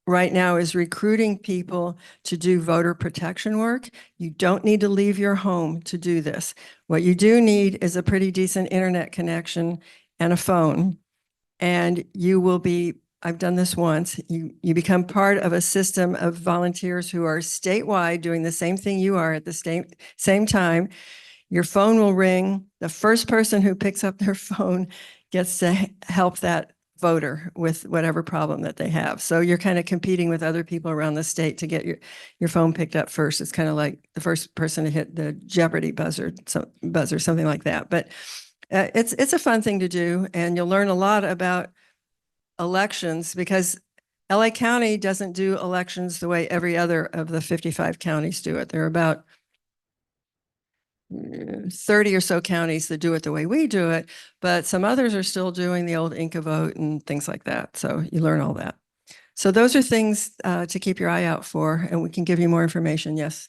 right now is recruiting people to do voter protection work. You don't need to leave your home to do this. What you do need is a pretty decent internet connection and a phone. And you will be, I've done this once, you become part of a system of volunteers who are statewide doing the same thing you are at the same time. Your phone will ring. The first person who picks up their phone gets to help that voter with whatever problem that they have. So you're kind of competing with other people around the state to get your phone picked up first. It's kind of like the first person to hit the Jeopardy buzzer, something like that. But it's a fun thing to do, and you'll learn a lot about elections because LA County doesn't do elections the way every other of the 55 counties do it. There are about 30 or so counties that do it the way we do it, but some others are still doing the old Inca vote and things like that. So you learn all that. So those are things to keep your eye out for, and we can give you more information. Yes.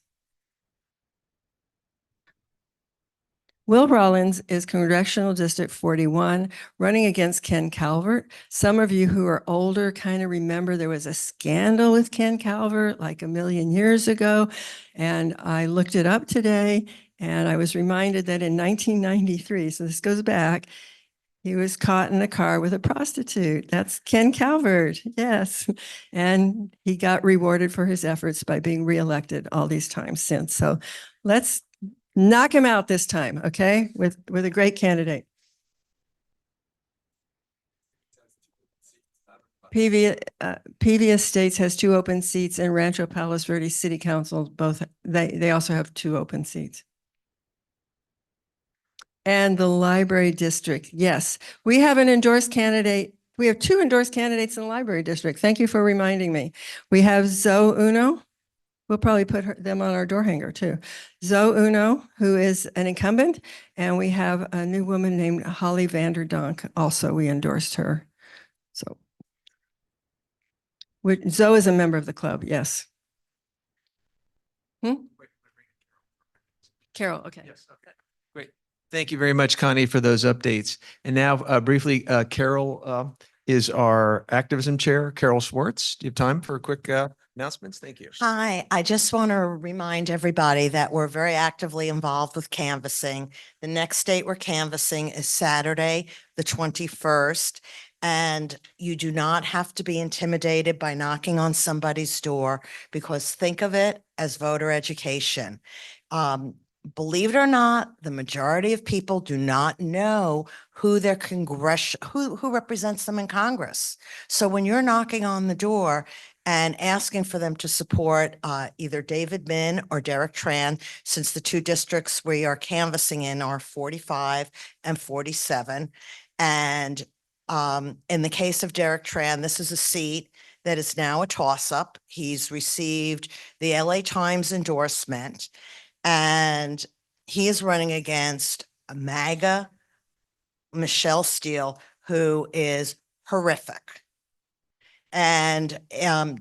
Will Rollins is Congressional District 41, running against Ken Calvert. Some of you who are older kind of remember there was a scandal with Ken Calvert like a million years ago. And I looked it up today, and I was reminded that in 1993, so this goes back, he was caught in a car with a prostitute. That's Ken Calvert, yes. And he got rewarded for his efforts by being reelected all these times since. So let's knock him out this time, okay? With a great candidate. PV Estates has 2 open seats, and Rancho Palos Verdes City Council, both, they also have 2 open seats. And the library district, yes. We have an endorsed candidate. We have 2 endorsed candidates in the library district. Thank you for reminding me. We have Zoe Uno. We'll probably put them on our door hanger too. Zoe Uno, who is an incumbent, and we have a new woman named Holly Vanderdonk. Also, we endorsed her. So Zoe is a member of the club, yes. Carol, okay. Yes, okay. Great. Thank you very much, Connie, for those updates. And now briefly, Carol is our activism chair, Carol Schwartz. Do you have time for a quick announcements? Thank you. Hi, I just want to remind everybody that we're very actively involved with canvassing. The next date we're canvassing is Saturday, the 21st. And you do not have to be intimidated by knocking on somebody's door, because think of it as voter education. Believe it or not, the majority of people do not know who their who represents them in Congress. So when you're knocking on the door and asking for them to support either David Min or Derek Tran, since the 2 districts we are canvassing in are 45 and 47. And in the case of Derek Tran, this is a seat that is now a toss-up. He's received the LA Times endorsement, and he is running against a MAGA Michelle Steele, who is horrific. And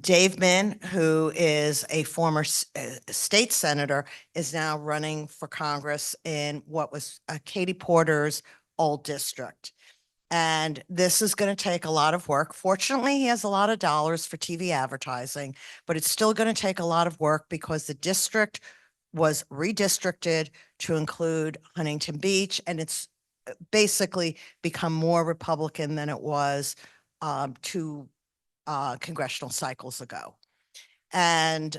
Dave Min, who is a former state senator, is now running for Congress in what was Katie Porter's old district. And this is going to take a lot of work. Fortunately, he has a lot of dollars for TV advertising, but it's still going to take a lot of work because the district was redistricted to include Huntington Beach, and it's basically become more Republican than it was 2 congressional cycles ago. And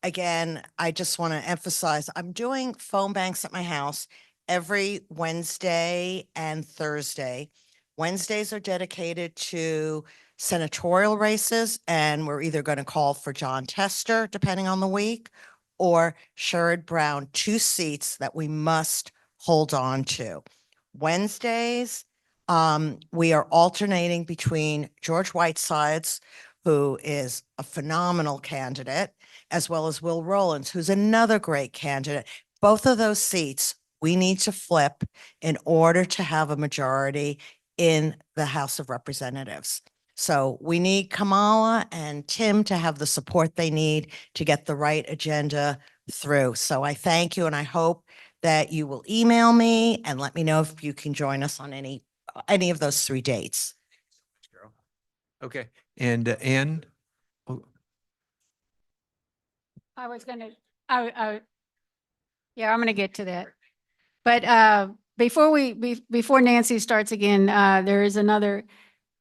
again, I just want to emphasize, I'm doing phone banks at my house every Wednesday and Thursday. Wednesdays are dedicated to senatorial races, and we're either going to call for John Tester, depending on the week, or Sherrod Brown, 2 seats that we must hold on to. Wednesdays, we are alternating between George Whitesides, who is a phenomenal candidate, as well as Will Rollins, who's another great candidate. Both of those seats we need to flip in order to have a majority in the House of Representatives. So we need Kamala and Tim to have the support they need to get the right agenda through. So I thank you, and I hope that you will email me and let me know if you can join us on any of those 3 dates. Okay. And Ann? I was gonna, yeah, I'm gonna get to that. But before Nancy starts again, there is another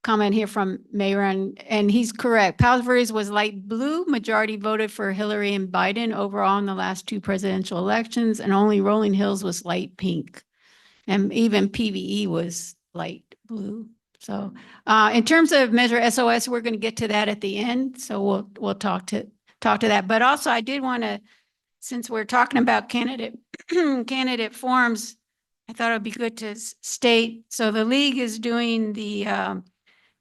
comment here from Mahr, and he's correct. Palos Verdes was light blue. Majority voted for Hillary and Biden overall in the last 2 presidential elections, and only Rolling Hills was light pink. And even PVE was light blue. So in terms of Measure SOS, we're going to get to that at the end. So we'll talk to that. But also I did want to, since we're talking about candidate candidate forums, I thought it'd be good to state. So the league is doing the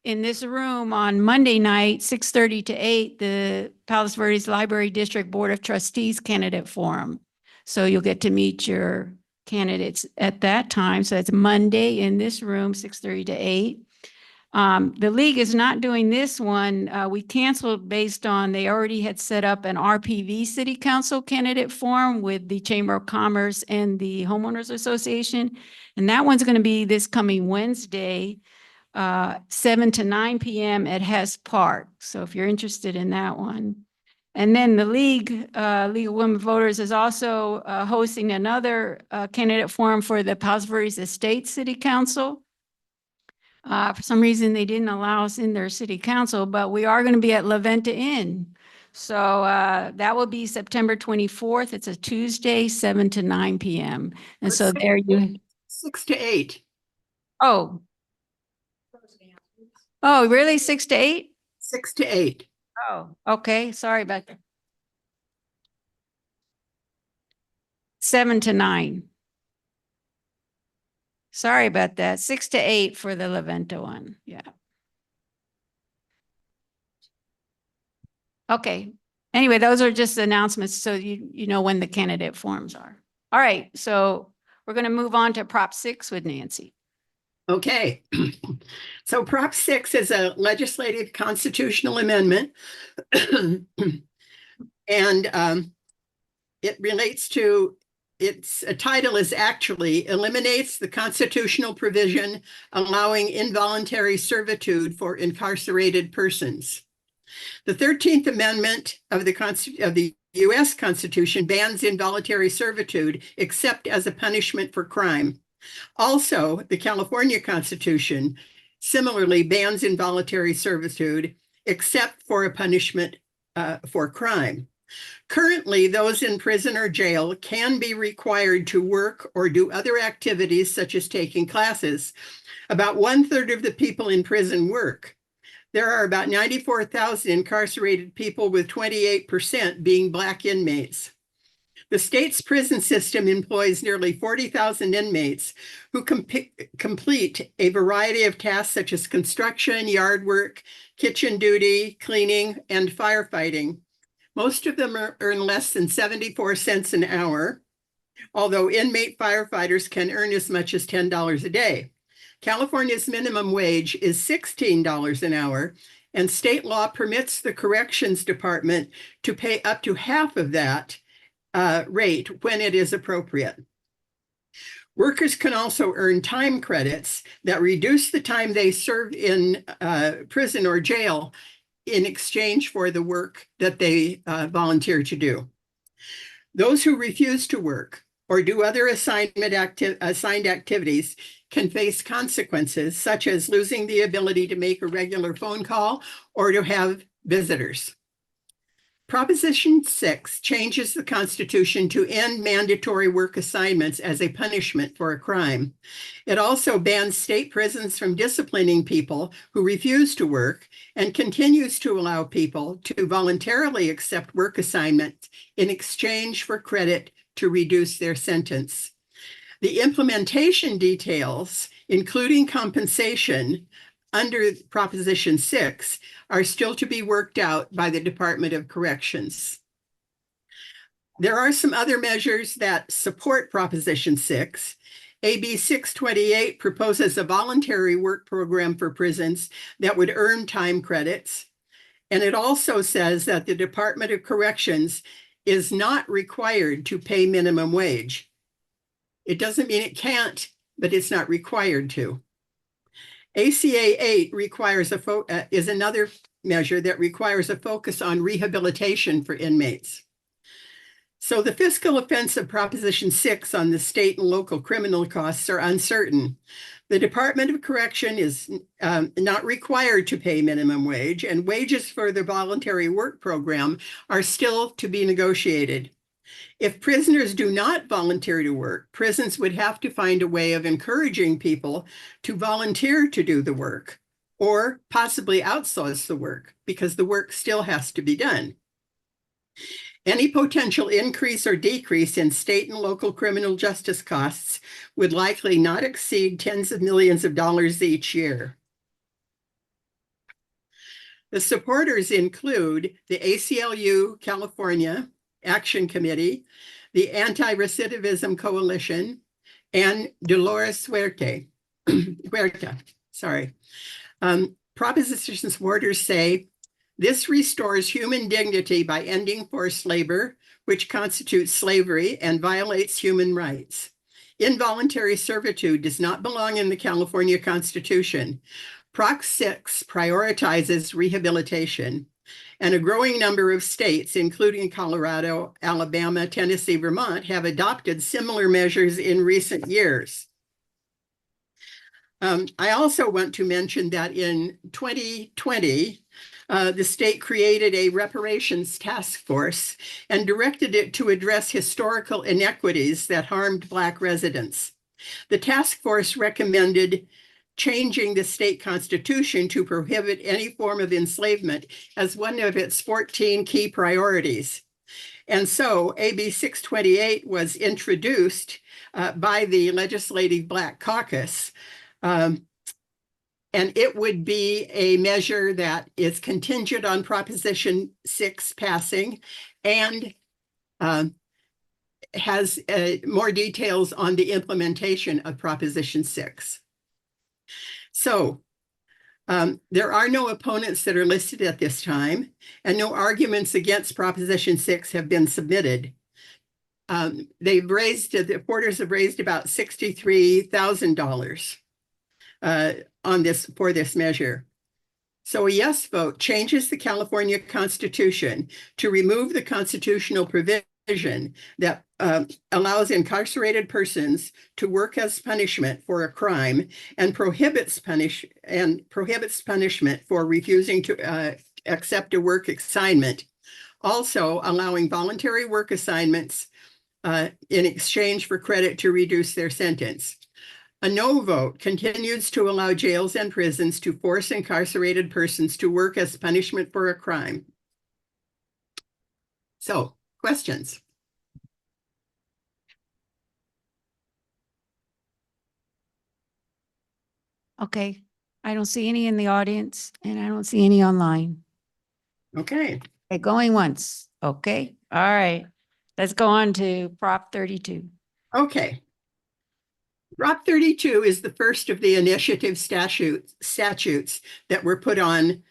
in this room on Monday night, 6:30 to 8, the Palos Verdes Library District Board of Trustees Candidate Forum. So you'll get to meet your candidates at that time. So it's Monday in this room, 6:30 to 8. The league is not doing this one. We canceled based on, they already had set up an RPV City Council candidate forum with the Chamber of Commerce and the Homeowners Association. And that one's going to be this coming Wednesday, 7 to 9 p.m. at Hess Park. So if you're interested in that one. And then the League of Women Voters is also hosting another candidate forum for the Palos Verdes Estate City Council. For some reason, they didn't allow us in their city council, but we are going to be at La Venta Inn. So that will be September 24th. It's a Tuesday, 7 to 9 p.m. And so there you. 6 to 8. Oh. Oh, really? 6 to 8? 6 to 8. Oh, okay. Sorry about that. 7 to 9. Sorry about that. 6 to 8 for the La Venta one. Yeah. Okay. Anyway, those are just announcements so you know when the candidate forums are. All right. So we're going to move on to Prop 6 with Nancy. Okay. So Prop 6 is a legislative constitutional amendment. And it relates to, its title is actually eliminates the constitutional provision allowing involuntary servitude for incarcerated persons. The 13th Amendment of the U.S. Constitution bans involuntary servitude except as a punishment for crime. Also, the California Constitution similarly bans involuntary servitude except for a punishment for crime. Currently, those in prison or jail can be required to work or do other activities such as taking classes. About 1/3 of the people in prison work. There are about 94,000 incarcerated people, with 28% being Black inmates. The state's prison system employs nearly 40,000 inmates who complete a variety of tasks such as construction, yard work, kitchen duty, cleaning, and firefighting. Most of them earn less than 74 cents an hour, although inmate firefighters can earn as much as $10 a day. California's minimum wage is $16 an hour, and state law permits the Corrections Department to pay up to half of that rate when it is appropriate. Workers can also earn time credits that reduce the time they serve in prison or jail in exchange for the work that they volunteer to do. Those who refuse to work or do other assigned activities can face consequences, such as losing the ability to make a regular phone call or to have visitors. Proposition 6 changes the Constitution to end mandatory work assignments as a punishment for a crime. It also bans state prisons from disciplining people who refuse to work and continues to allow people to voluntarily accept work assignments in exchange for credit to reduce their sentence. The implementation details, including compensation, under Proposition 6 are still to be worked out by the Department of Corrections. There are some other measures that support Proposition 6. AB 628 proposes a voluntary work program for prisons that would earn time credits. And it also says that the Department of Corrections is not required to pay minimum wage. It doesn't mean it can't, but it's not required to. ACA 8 requires is another measure that requires a focus on rehabilitation for inmates. So the fiscal effects of Proposition 6 on the state and local criminal costs are uncertain. The Department of Correction is not required to pay minimum wage, and wages for the voluntary work program are still to be negotiated. If prisoners do not volunteer to work, prisons would have to find a way of encouraging people to volunteer to do the work, or possibly outsource the work, because the work still has to be done. Any potential increase or decrease in state and local criminal justice costs would likely not exceed tens of millions of dollars each year. The supporters include the ACLU California Action Committee, the Anti-Recidivism Coalition, and Dolores Huerta. Proposition supporters say, this restores human dignity by ending forced labor, which constitutes slavery and violates human rights. Involuntary servitude does not belong in the California Constitution. Proc 6 prioritizes rehabilitation, and a growing number of states, including Colorado, Alabama, Tennessee, Vermont, have adopted similar measures in recent years. I also want to mention that in 2020, the state created a reparations task force and directed it to address historical inequities that harmed Black residents. The task force recommended changing the state constitution to prohibit any form of enslavement as one of its 14 key priorities. And so AB 628 was introduced by the Legislative Black Caucus. And it would be a measure that is contingent on Proposition 6 passing and has more details on the implementation of Proposition 6. So there are no opponents that are listed at this time, and no arguments against Proposition 6 have been submitted. The supporters have raised about $63,000 for this measure. So a yes vote changes the California Constitution to remove the constitutional provision that allows incarcerated persons to work as punishment for a crime and prohibits punishment for refusing to accept a work assignment. Also allowing voluntary work assignments in exchange for credit to reduce their sentence. A no vote continues to allow jails and prisons to force incarcerated persons to work as punishment for a crime. So, questions? Okay, I don't see any in the audience and I don't see any online. Okay. Okay, going once. Okay, all right. Let's go on to Prop 32. Okay. Prop 32 is the first of the initiative statutes that were put on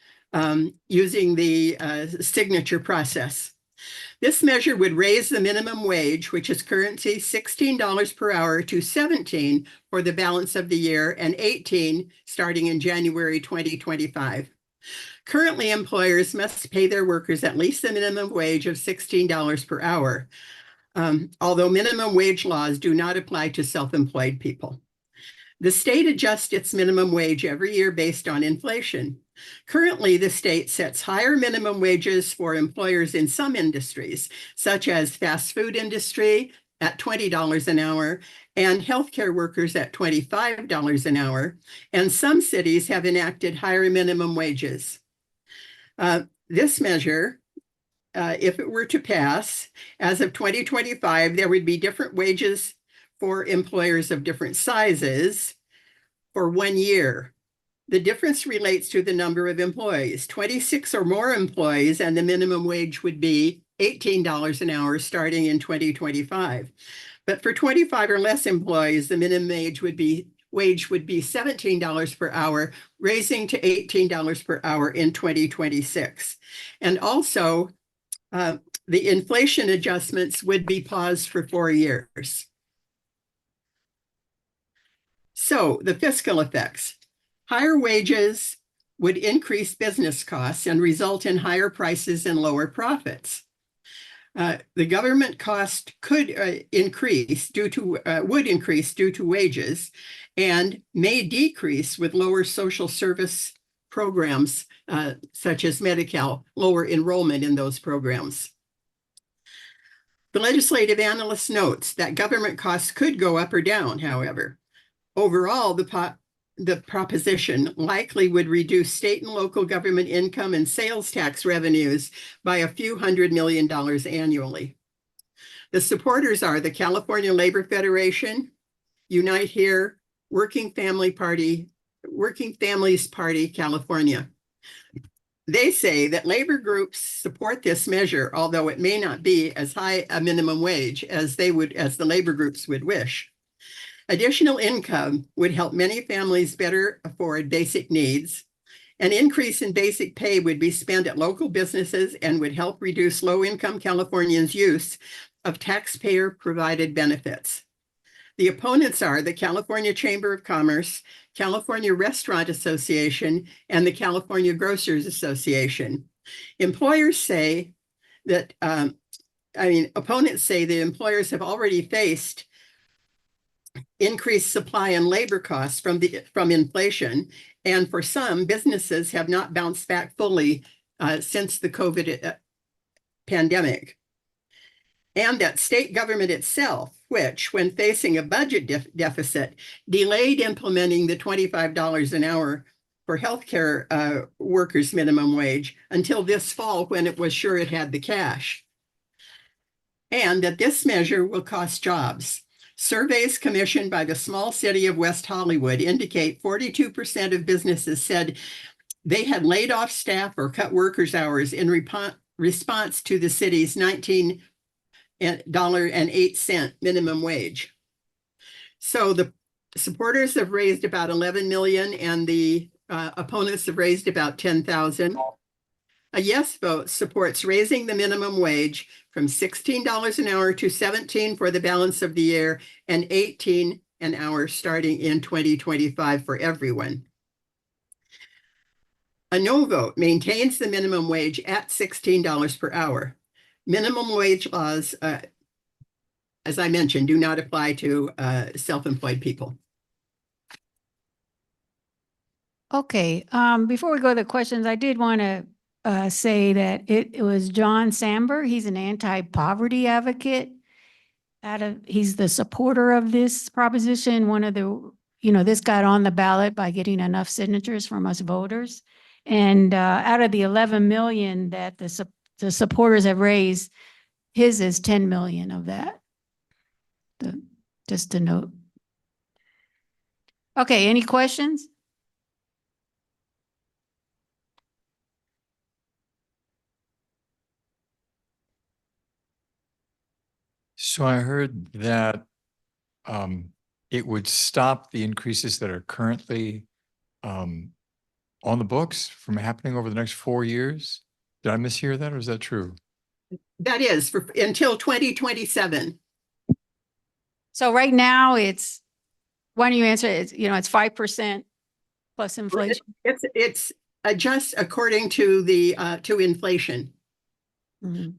using the signature process. This measure would raise the minimum wage, which is currently $16 per hour, to $17 for the balance of the year and $18 starting in January 2025. Currently, employers must pay their workers at least the minimum wage of $16 per hour. Although minimum wage laws do not apply to self-employed people. The state adjusts its minimum wage every year based on inflation. Currently, the state sets higher minimum wages for employers in some industries, such as fast food industry at $20 an hour and healthcare workers at $25 an hour. And some cities have enacted higher minimum wages. This measure, if it were to pass, as of 2025, there would be different wages for employers of different sizes for 1 year. The difference relates to the number of employees. 26 or more employees, and the minimum wage would be $18 an hour starting in 2025. But for 25 or less employees, the minimum wage would be $17 per hour, raising to $18 per hour in 2026. And also, the inflation adjustments would be paused for 4 years. So the fiscal effects. Higher wages would increase business costs and result in higher prices and lower profits. The government cost could increase due to wages and may decrease with lower social service programs such as Medi-Cal, lower enrollment in those programs. The legislative analyst notes that government costs could go up or down, however. Overall, the proposition likely would reduce state and local government income and sales tax revenues by a few $100 million annually. The supporters are the California Labor Federation, Unite Here, Working Families Party, California. They say that labor groups support this measure, although it may not be as high a minimum wage as the labor groups would wish. Additional income would help many families better afford basic needs. An increase in basic pay would be spent at local businesses and would help reduce low-income Californians' use of taxpayer-provided benefits. The opponents are the California Chamber of Commerce, California Restaurant Association, and the California Grocers Association. Opponents say the employers have already faced increased supply and labor costs from inflation, and for some, businesses have not bounced back fully since the COVID pandemic. And that state government itself, which, when facing a budget deficit, delayed implementing the $25 an hour for healthcare workers' minimum wage until this fall, when it was sure it had the cash. And that this measure will cost jobs. Surveys commissioned by the small city of West Hollywood indicate 42% of businesses said they had laid off staff or cut workers' hours in response to the city's $19.08 minimum wage. So the supporters have raised about 11 million and the opponents have raised about 10,000. A yes vote supports raising the minimum wage from $16 an hour to $17 for the balance of the year and $18 an hour starting in 2025 for everyone. A no vote maintains the minimum wage at $16 per hour. Minimum wage laws, as I mentioned, do not apply to self-employed people. Okay, before we go to the questions, I did want to say that it was John Samber. He's an anti-poverty advocate. He's the supporter of this proposition. This got on the ballot by getting enough signatures from us voters. And out of the 11 million that the supporters have raised, his is 10 million of that. Just a note. Okay, any questions? So I heard that it would stop the increases that are currently on the books from happening over the next 4 years. Did I mishear that, or is that true? That is until 2027. So right now why don't you answer it? It's 5% plus inflation. It's adjust according to the inflation. Mm-hmm.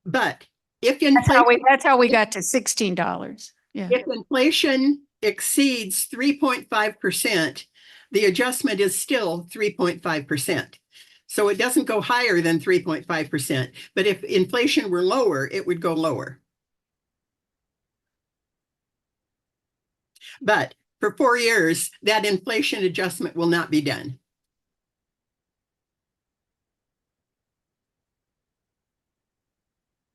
But if inflation, that's how we got to $16. Yeah. if inflation exceeds 3.5%, the adjustment is still 3.5%. So it doesn't go higher than 3.5%. But if inflation were lower, it would go lower. But for 4 years, that inflation adjustment will not be done.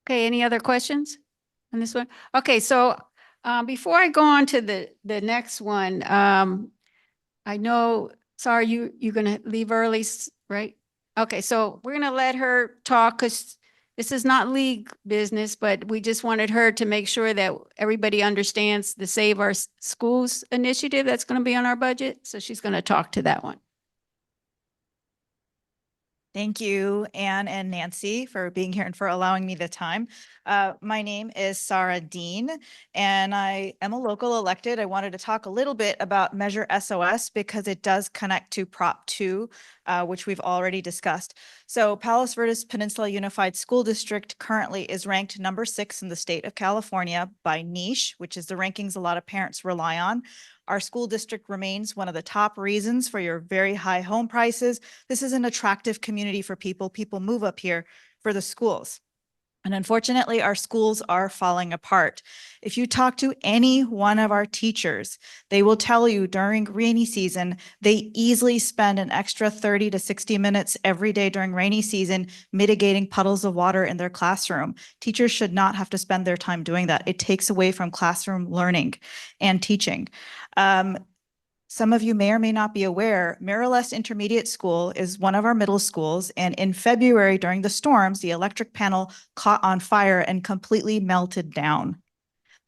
Okay, any other questions on this one? Okay, so before I go on to the next one, I know, Sarah, you're gonna leave early, right? Okay, so we're gonna let her talk because this is not league business, but we just wanted her to make sure that everybody understands the Save Our Schools initiative that's gonna be on our budget. So she's gonna talk to that one. Thank you, Ann and Nancy, for being here and for allowing me the time. My name is Sarah Dean, and I am a local elected. I wanted to talk a little bit about Measure SOS because it does connect to Prop 2, which we've already discussed. So Palos Verdes Peninsula Unified School District currently is ranked number 6 in the state of California by Niche, which is the rankings a lot of parents rely on. Our school district remains one of the top reasons for your very high home prices. This is an attractive community for people. People move up here for the schools. And unfortunately, our schools are falling apart. If you talk to any one of our teachers, they will tell you during rainy season, they easily spend an extra 30 to 60 minutes every day during rainy season mitigating puddles of water in their classroom. Teachers should not have to spend their time doing that. It takes away from classroom learning and teaching. Some of you may or may not be aware, Marylest Intermediate School is one of our middle schools. And in February, during the storms, the electric panel caught on fire and completely melted down.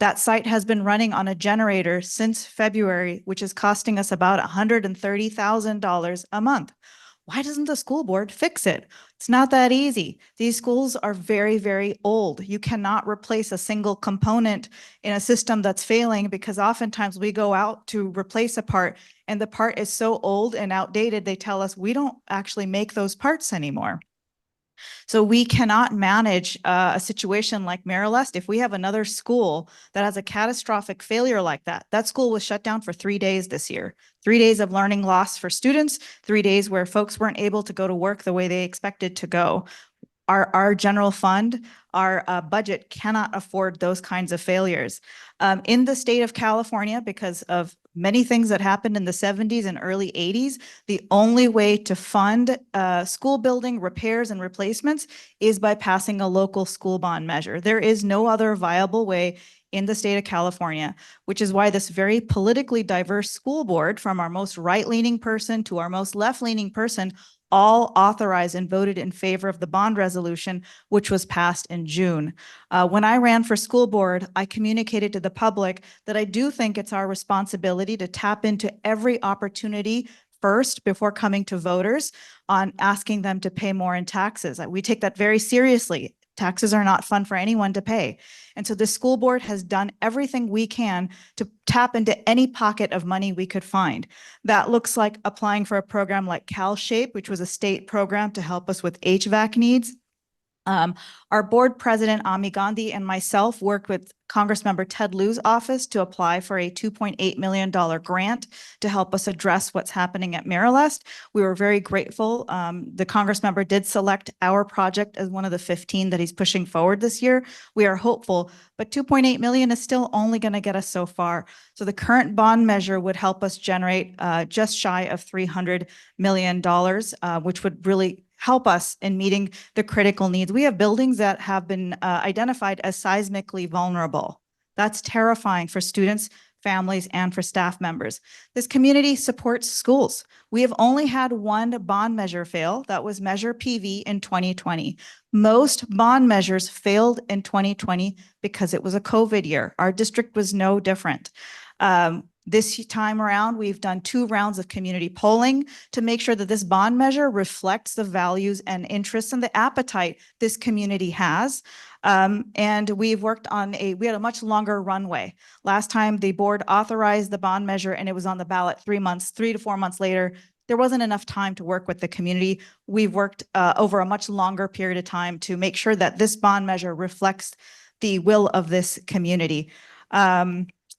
That site has been running on a generator since February, which is costing us about $130,000 a month. Why doesn't the school board fix it? It's not that easy. These schools are very, very old. You cannot replace a single component in a system that's failing, because oftentimes we go out to replace a part and the part is so old and outdated, they tell us we don't actually make those parts anymore. So we cannot manage a situation like Marylest. If we have another school that has a catastrophic failure like that, that school was shut down for 3 days this year. 3 days of learning loss for students, 3 days where folks weren't able to go to work the way they expected to go. Our general fund, our budget cannot afford those kinds of failures. In the state of California, because of many things that happened in the 70s and early 80s, the only way to fund school building repairs and replacements is by passing a local school bond measure. There is no other viable way in the state of California, which is why this very politically diverse school board, from our most right-leaning person to our most left-leaning person, all authorized and voted in favor of the bond resolution, which was passed in June. When I ran for school board, I communicated to the public that I do think it's our responsibility to tap into every opportunity first before coming to voters on asking them to pay more in taxes. We take that very seriously. Taxes are not fun for anyone to pay. And so the school board has done everything we can to tap into any pocket of money we could find. That looks like applying for a program like CalShape, which was a state program to help us with HVAC needs. Our board president, Ami Gandhi, and myself worked with Congressmember Ted Lieu's office to apply for a $2.8 million grant to help us address what's happening at Marylest. We were very grateful. The Congressmember did select our project as one of the 15 that he's pushing forward this year. We are hopeful, but $2.8 million is still only going to get us so far. So the current bond measure would help us generate just shy of $300 million, which would really help us in meeting the critical needs. We have buildings that have been identified as seismically vulnerable. That's terrifying for students, families, and for staff members. This community supports schools. We have only had one bond measure fail. That was Measure PV in 2020. Most bond measures failed in 2020 because it was a COVID year. Our district was no different. This time around, we've done 2 rounds of community polling to make sure that this bond measure reflects the values and interests and the appetite this community has. And we've worked on we had a much longer runway. Last time the board authorized the bond measure and it was on the ballot 3 to 4 months later. There wasn't enough time to work with the community. We've worked over a much longer period of time to make sure that this bond measure reflects the will of this community.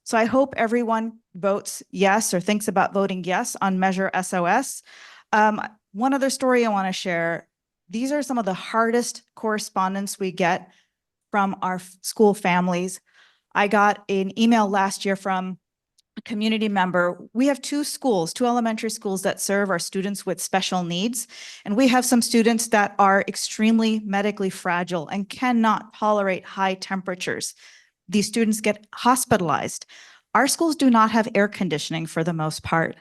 So I hope everyone votes yes or thinks about voting yes on Measure SOS. One other story I want to share. These are some of the hardest correspondence we get from our school families. I got an email last year from a community member. We have 2 schools, 2 elementary schools that serve our students with special needs. And we have some students that are extremely medically fragile and cannot tolerate high temperatures. These students get hospitalized. Our schools do not have air conditioning for the most part.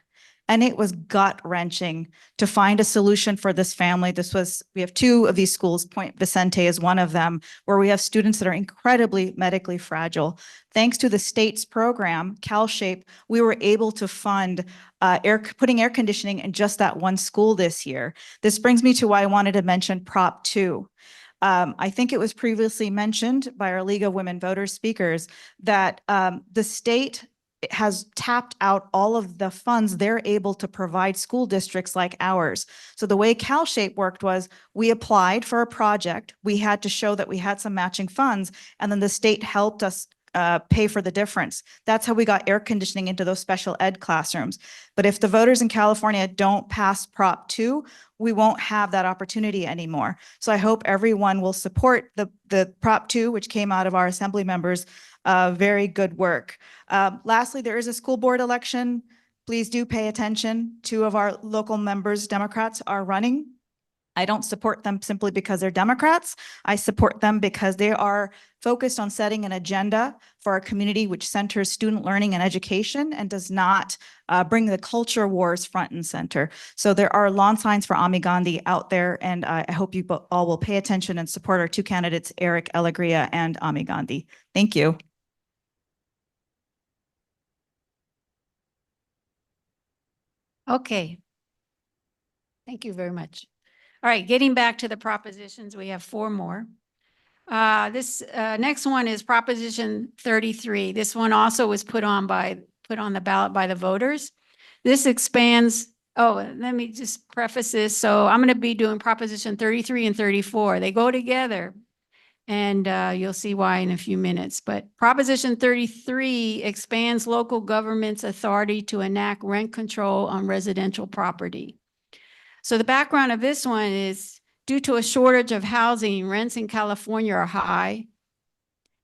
And it was gut-wrenching to find a solution for this family. We have 2 of these schools, Point Vicente is one of them, where we have students that are incredibly medically fragile. Thanks to the state's program, CalShape, we were able to fund putting air conditioning in just that one school this year. This brings me to why I wanted to mention Prop 2. I think it was previously mentioned by our League of Women Voters speakers that the state has tapped out all of the funds they're able to provide school districts like ours. So the way CalShape worked was we applied for a project, we had to show that we had some matching funds, and then the state helped us pay for the difference. That's how we got air conditioning into those special ed classrooms. But if the voters in California don't pass Prop 2, we won't have that opportunity anymore. So I hope everyone will support the Prop 2, which came out of our assembly members' very good work. Lastly, there is a school board election. Please do pay attention. 2 of our local members, Democrats, are running. I don't support them simply because they're Democrats. I support them because they are focused on setting an agenda for our community which centers student learning and education and does not bring the culture wars front and center. So there are lawn signs for Ami Gandhi out there, and I hope you all will pay attention and support our 2 candidates, Eric Alegria and Ami Gandhi. Thank you. Okay. Thank you very much. All right, getting back to the propositions, we have 4 more. This next one is Proposition 33. This one also was put on the ballot by the voters. This expands, let me just preface this. So I'm going to be doing Proposition 33 and 34. They go together, and you'll see why in a few minutes. But Proposition 33 expands local government's authority to enact rent control on residential property. So the background of this one is due to a shortage of housing, rents in California are high,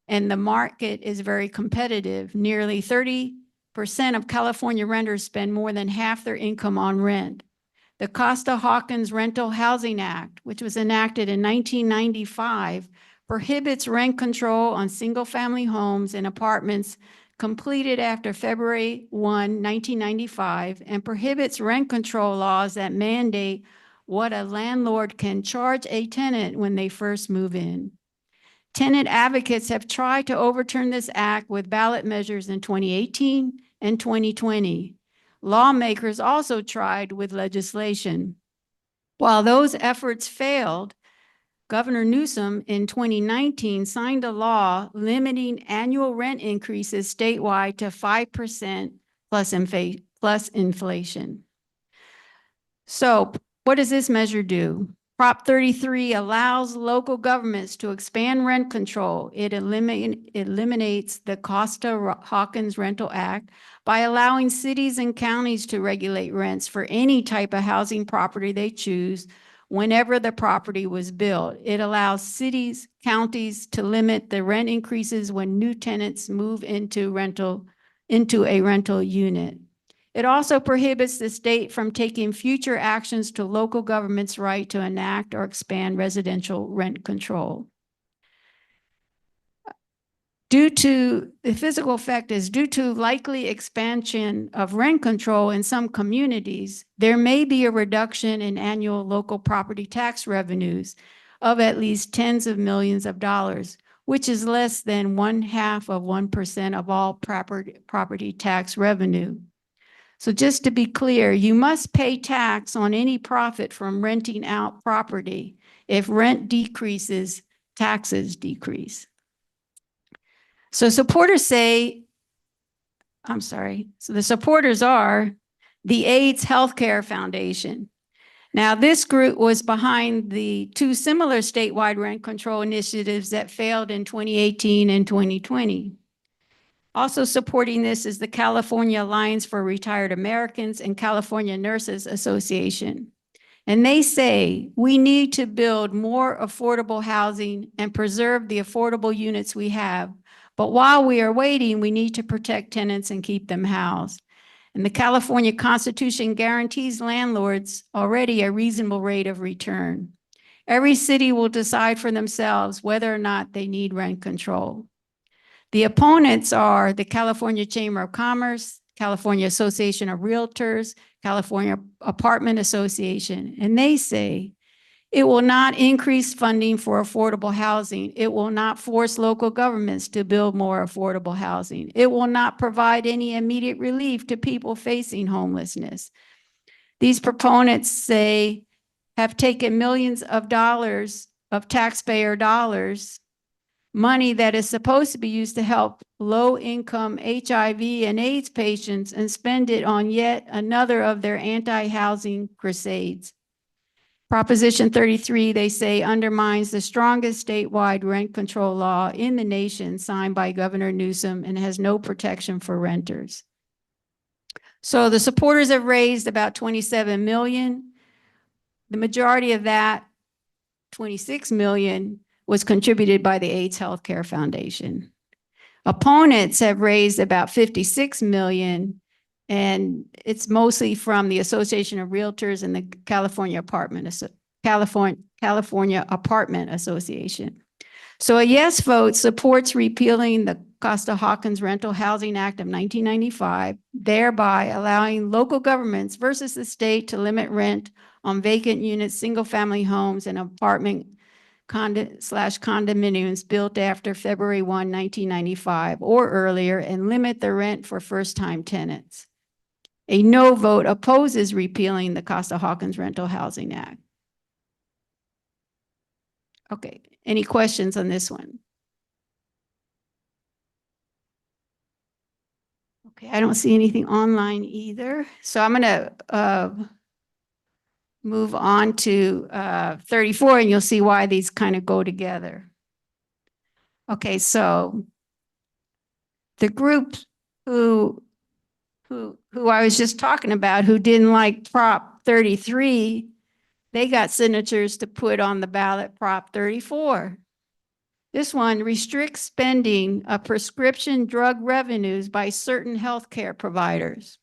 and the market is very competitive. Nearly 30% of California renters spend more than half their income on rent. The Costa-Hawkins Rental Housing Act, which was enacted in 1995, prohibits rent control on single-family homes and apartments completed after February 1, 1995, and prohibits rent control laws that mandate what a landlord can charge a tenant when they first move in. Tenant advocates have tried to overturn this act with ballot measures in 2018 and 2020. Lawmakers also tried with legislation. While those efforts failed, Governor Newsom in 2019 signed a law limiting annual rent increases statewide to 5% plus inflation. So what does this measure do? Prop 33 allows local governments to expand rent control. It eliminates the Costa-Hawkins Rental Act by allowing cities and counties to regulate rents for any type of housing property they choose whenever the property was built. It allows cities, counties to limit the rent increases when new tenants move into a rental unit. It also prohibits the state from taking future actions to local government's right to enact or expand residential rent control. The physical effect is due to likely expansion of rent control in some communities, there may be a reduction in annual local property tax revenues of at least tens of millions of dollars, which is less than 0.5% of all property tax revenue. So just to be clear, you must pay tax on any profit from renting out property. If rent decreases, taxes decrease. So supporters say, so the supporters are the AIDS Healthcare Foundation. Now, this group was behind the 2 similar statewide rent control initiatives that failed in 2018 and 2020. Also supporting this is the California Alliance for Retired Americans and California Nurses Association. And they say we need to build more affordable housing and preserve the affordable units we have. But while we are waiting, we need to protect tenants and keep them housed. And the California Constitution guarantees landlords already a reasonable rate of return. Every city will decide for themselves whether or not they need rent control. The opponents are the California Chamber of Commerce, California Association of Realtors, California Apartment Association, and they say it will not increase funding for affordable housing. It will not force local governments to build more affordable housing. It will not provide any immediate relief to people facing homelessness. These proponents say have taken millions of dollars of taxpayer dollars, money that is supposed to be used to help low-income HIV and AIDS patients, and spend it on yet another of their anti-housing crusades. Proposition 33, they say, undermines the strongest statewide rent control law in the nation signed by Governor Newsom and has no protection for renters. So the supporters have raised about 27 million. The majority of that, 26 million, was contributed by the AIDS Healthcare Foundation. Opponents have raised about 56 million, and it's mostly from the Association of Realtors and the California Apartment Association. So a yes vote supports repealing the Costa-Hawkins Rental Housing Act of 1995, thereby allowing local governments versus the state to limit rent on vacant units, single-family homes, and apartment condominiums built after February 1, 1995 or earlier, and limit the rent for first-time tenants. A no vote opposes repealing the Costa-Hawkins Rental Housing Act. Okay, any questions on this one? Okay, I don't see anything online either. So I'm gonna move on to 34, and you'll see why these kind of go together. Okay, so the group who I was just talking about, who didn't like Prop 33, they got signatures to put on the ballot Prop 34. This one restricts spending of prescription drug revenues by certain healthcare providers.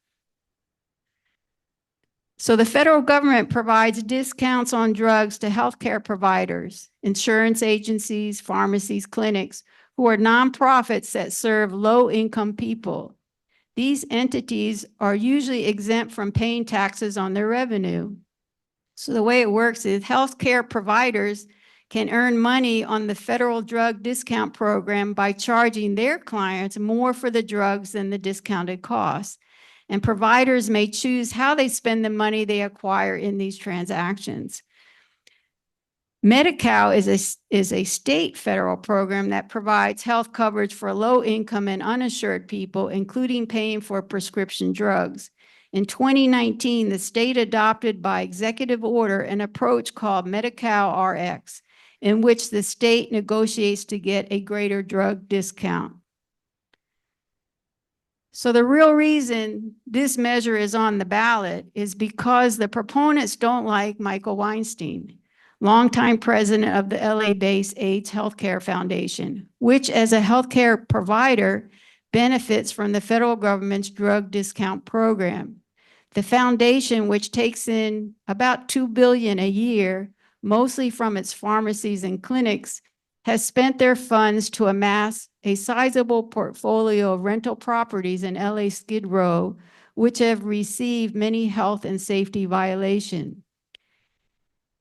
So the federal government provides discounts on drugs to healthcare providers, insurance agencies, pharmacies, clinics, who are nonprofits that serve low-income people. These entities are usually exempt from paying taxes on their revenue. So the way it works is healthcare providers can earn money on the federal drug discount program by charging their clients more for the drugs than the discounted cost. And providers may choose how they spend the money they acquire in these transactions. Medi-Cal is a state federal program that provides health coverage for low-income and uninsured people, including paying for prescription drugs. In 2019, the state adopted by executive order an approach called Medi-Cal RX, in which the state negotiates to get a greater drug discount. So the real reason this measure is on the ballot is because the proponents don't like Michael Weinstein, longtime president of the LA-based AIDS Healthcare Foundation, which as a healthcare provider benefits from the federal government's drug discount program. The foundation, which takes in about $2 billion a year, mostly from its pharmacies and clinics, has spent their funds to amass a sizable portfolio of rental properties in LA Skid Row, which have received many health and safety violations.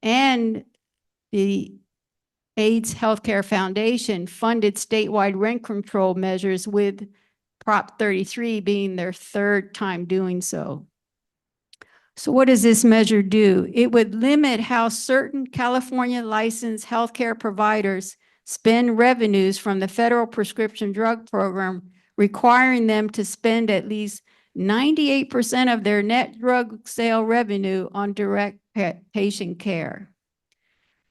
And the AIDS Healthcare Foundation funded statewide rent control measures, with Prop 33 being their third time doing so. So what does this measure do? It would limit how certain California licensed healthcare providers spend revenues from the federal prescription drug program, requiring them to spend at least 98% of their net drug sale revenue on direct patient care.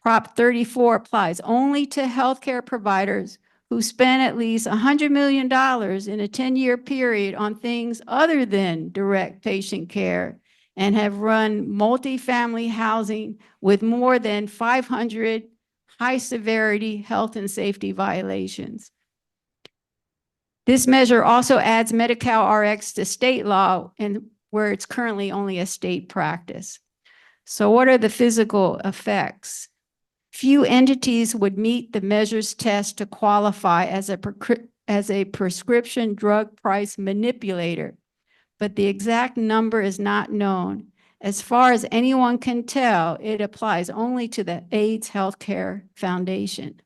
Prop 34 applies only to healthcare providers who spend at least $100 million in a 10-year period on things other than direct patient care and have run multifamily housing with more than 500 high-severity health and safety violations. This measure also adds Medi-Cal RX to state law, and where it's currently only a state practice. So what are the physical effects? Few entities would meet the measure's test to qualify as a prescription drug price manipulator, but the exact number is not known. As far as anyone can tell, it applies only to the AIDS Healthcare Foundation.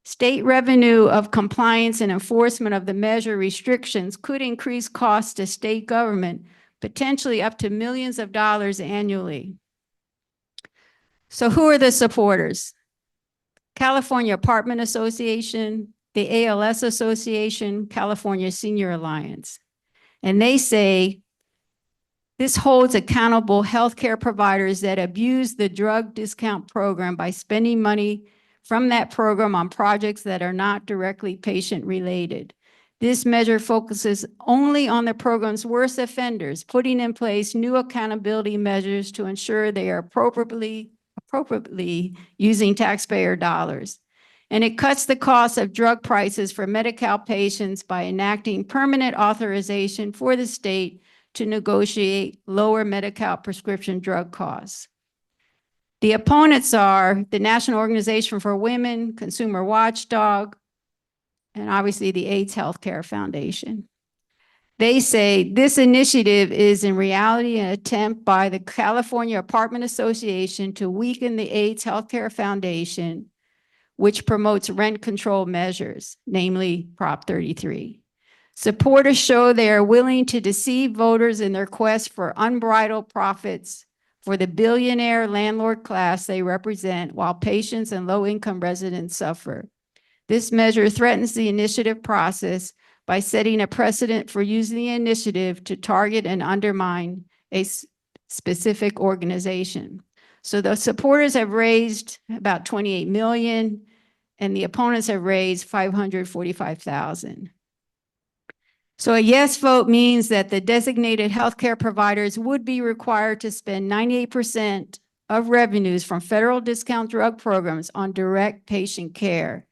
State revenue of compliance and enforcement of the measure restrictions could increase costs to state government, potentially up to millions of dollars annually. So who are the supporters? California Apartment Association, the ALS Association, California Senior Alliance. And they say This holds accountable healthcare providers that abuse the drug discount program by spending money from that program on projects that are not directly patient-related. This measure focuses only on the program's worst offenders, putting in place new accountability measures to ensure they are appropriately using taxpayer dollars. And it cuts the cost of drug prices for Medi-Cal patients by enacting permanent authorization for the state to negotiate lower Medi-Cal prescription drug costs. The opponents are the National Organization for Women, Consumer Watchdog, and obviously the AIDS Healthcare Foundation. They say this initiative is in reality an attempt by the California Apartment Association to weaken the AIDS Healthcare Foundation, which promotes rent control measures, namely Prop 33. Supporters show they are willing to deceive voters in their quest for unbridled profits for the billionaire landlord class they represent, while patients and low-income residents suffer. This measure threatens the initiative process by setting a precedent for using the initiative to target and undermine a specific organization. So the supporters have raised about 28 million, and the opponents have raised 545,000. So a yes vote means that the designated healthcare providers would be required to spend 98% of revenues from federal discount drug programs on direct patient care,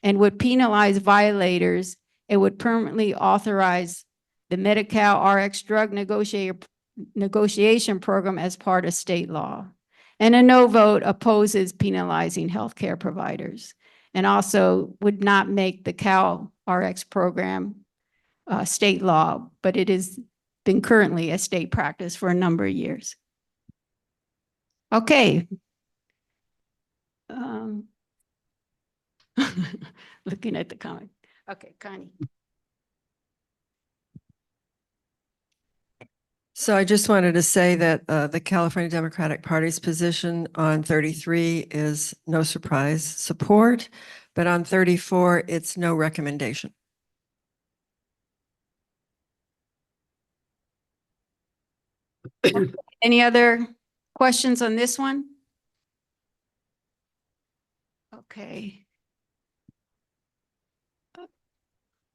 and would penalize violators. It would permanently authorize the Medi-Cal RX drug negotiation program as part of state law. And a no vote opposes penalizing healthcare providers, and also would not make the Cal RX program state law, but it has been currently a state practice for a number of years. Okay. Looking at the comment. Okay, Connie. So I just wanted to say that the California Democratic Party's position on 33 is no surprise support, but on 34, it's no recommendation. Any other questions on this one? Okay.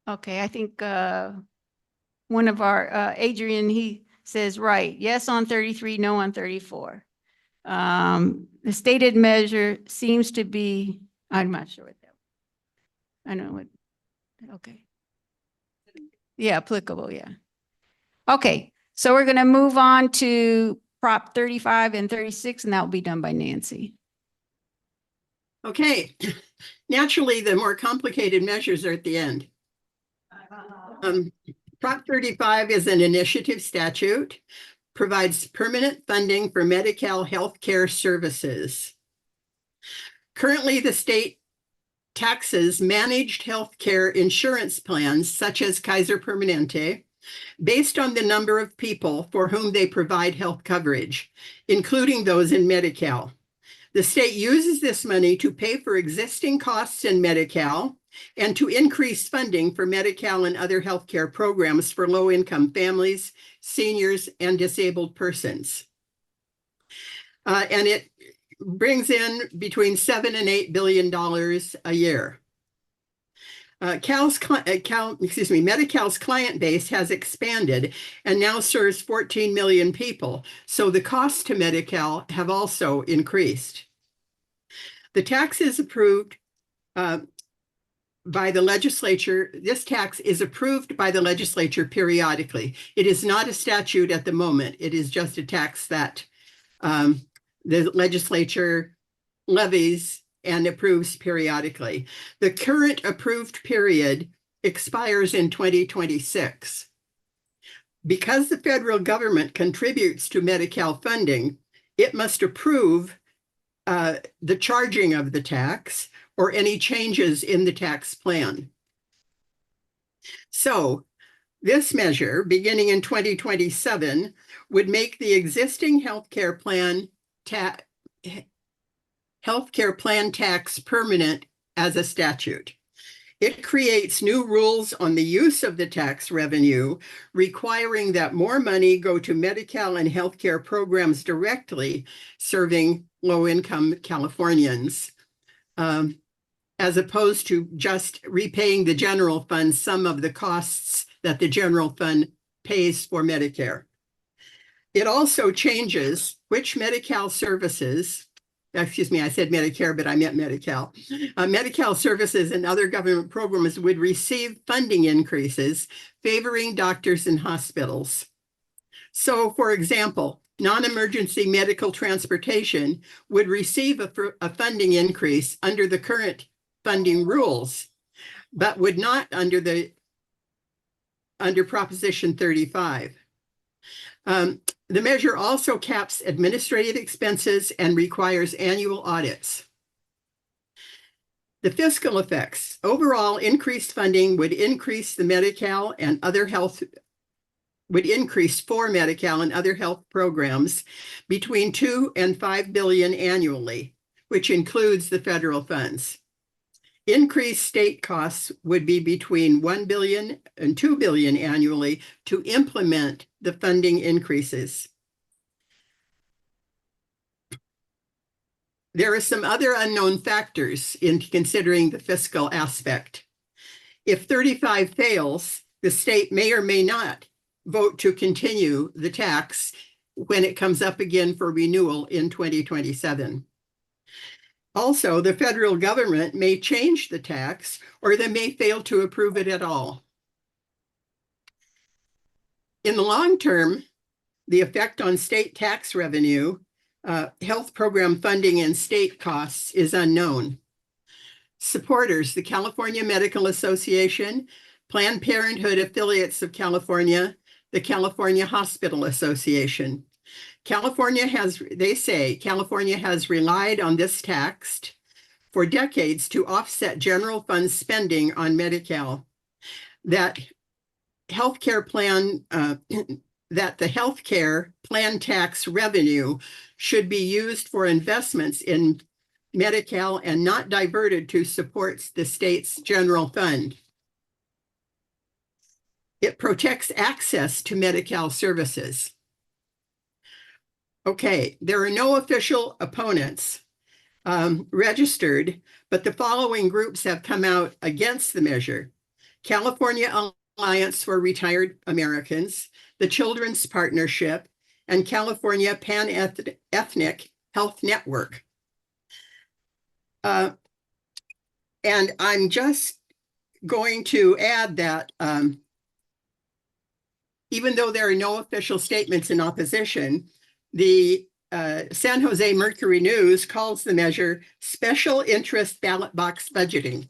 Okay, I think one of our, Adrian, he says, right, yes on 33, no on 34. The stated measure seems to be, I'm not sure what that, I know what, okay. Yeah, applicable, yeah. Okay, so we're gonna move on to Prop 35 and 36, and that will be done by Nancy. Okay, naturally, the more complicated measures are at the end. Prop 35 is an initiative statute, provides permanent funding for Medi-Cal healthcare services. Currently, the state taxes managed healthcare insurance plans such as Kaiser Permanente based on the number of people for whom they provide health coverage, including those in Medi-Cal. The state uses this money to pay for existing costs in Medi-Cal and to increase funding for Medi-Cal and other healthcare programs for low-income families, seniors, and disabled persons. And it brings in between $7 and $8 billion a year. Medi-Cal's client base has expanded and now serves 14 million people, so the costs to Medi-Cal have also increased. The tax is approved by the legislature. This tax is approved by the legislature periodically. It is not a statute at the moment. It is just a tax that the legislature levies and approves periodically. The current approved period expires in 2026. Because the federal government contributes to Medi-Cal funding, it must approve the charging of the tax or any changes in the tax plan. So this measure, beginning in 2027, would make the existing healthcare plan tax permanent as a statute. It creates new rules on the use of the tax revenue, requiring that more money go to Medi-Cal and healthcare programs directly serving low-income Californians, as opposed to just repaying the general fund some of the costs that the general fund pays for Medicare. It also changes which Medi-Cal services, excuse me, I said Medicare, but I meant Medi-Cal. Medi-Cal services and other government programs would receive funding increases favoring doctors and hospitals. So, for example, non-emergency medical transportation would receive a funding increase under the current funding rules, but would not under Proposition 35. The measure also caps administrative expenses and requires annual audits. The fiscal effects. Overall, increased funding would increase the Medi-Cal and other health would increase for Medi-Cal and other health programs between 2 and 5 billion annually, which includes the federal funds. Increased state costs would be between 1 billion and 2 billion annually to implement the funding increases. There are some other unknown factors in considering the fiscal aspect. If 35 fails, the state may or may not vote to continue the tax when it comes up again for renewal in 2027. Also, the federal government may change the tax, or they may fail to approve it at all. In the long term, the effect on state tax revenue, health program funding, and state costs is unknown. Supporters, the California Medical Association, Planned Parenthood Affiliates of California, the California Hospital Association. They say California has relied on this tax for decades to offset general fund spending on Medi-Cal. That the healthcare plan tax revenue should be used for investments in Medi-Cal and not diverted to support the state's general fund. It protects access to Medi-Cal services. Okay, there are no official opponents registered, but the following groups have come out against the measure: California Alliance for Retired Americans, the Children's Partnership, and California Pan-Ethnic Health Network. And I'm just going to add that even though there are no official statements in opposition, the San Jose Mercury News calls the measure special interest ballot box budgeting.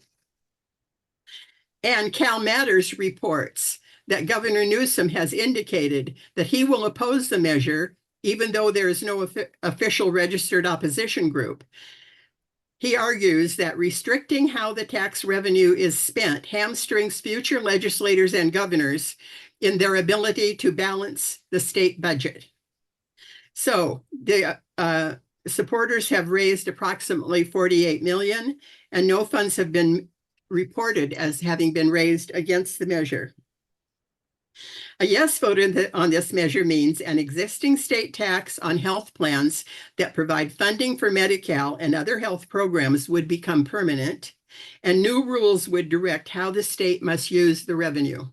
And Cal Matters reports that Governor Newsom has indicated that he will oppose the measure, even though there is no official registered opposition group. He argues that restricting how the tax revenue is spent hamstrings future legislators and governors in their ability to balance the state budget. So the supporters have raised approximately 48 million, and no funds have been reported as having been raised against the measure. A yes vote on this measure means an existing state tax on health plans that provide funding for Medi-Cal and other health programs would become permanent, and new rules would direct how the state must use the revenue.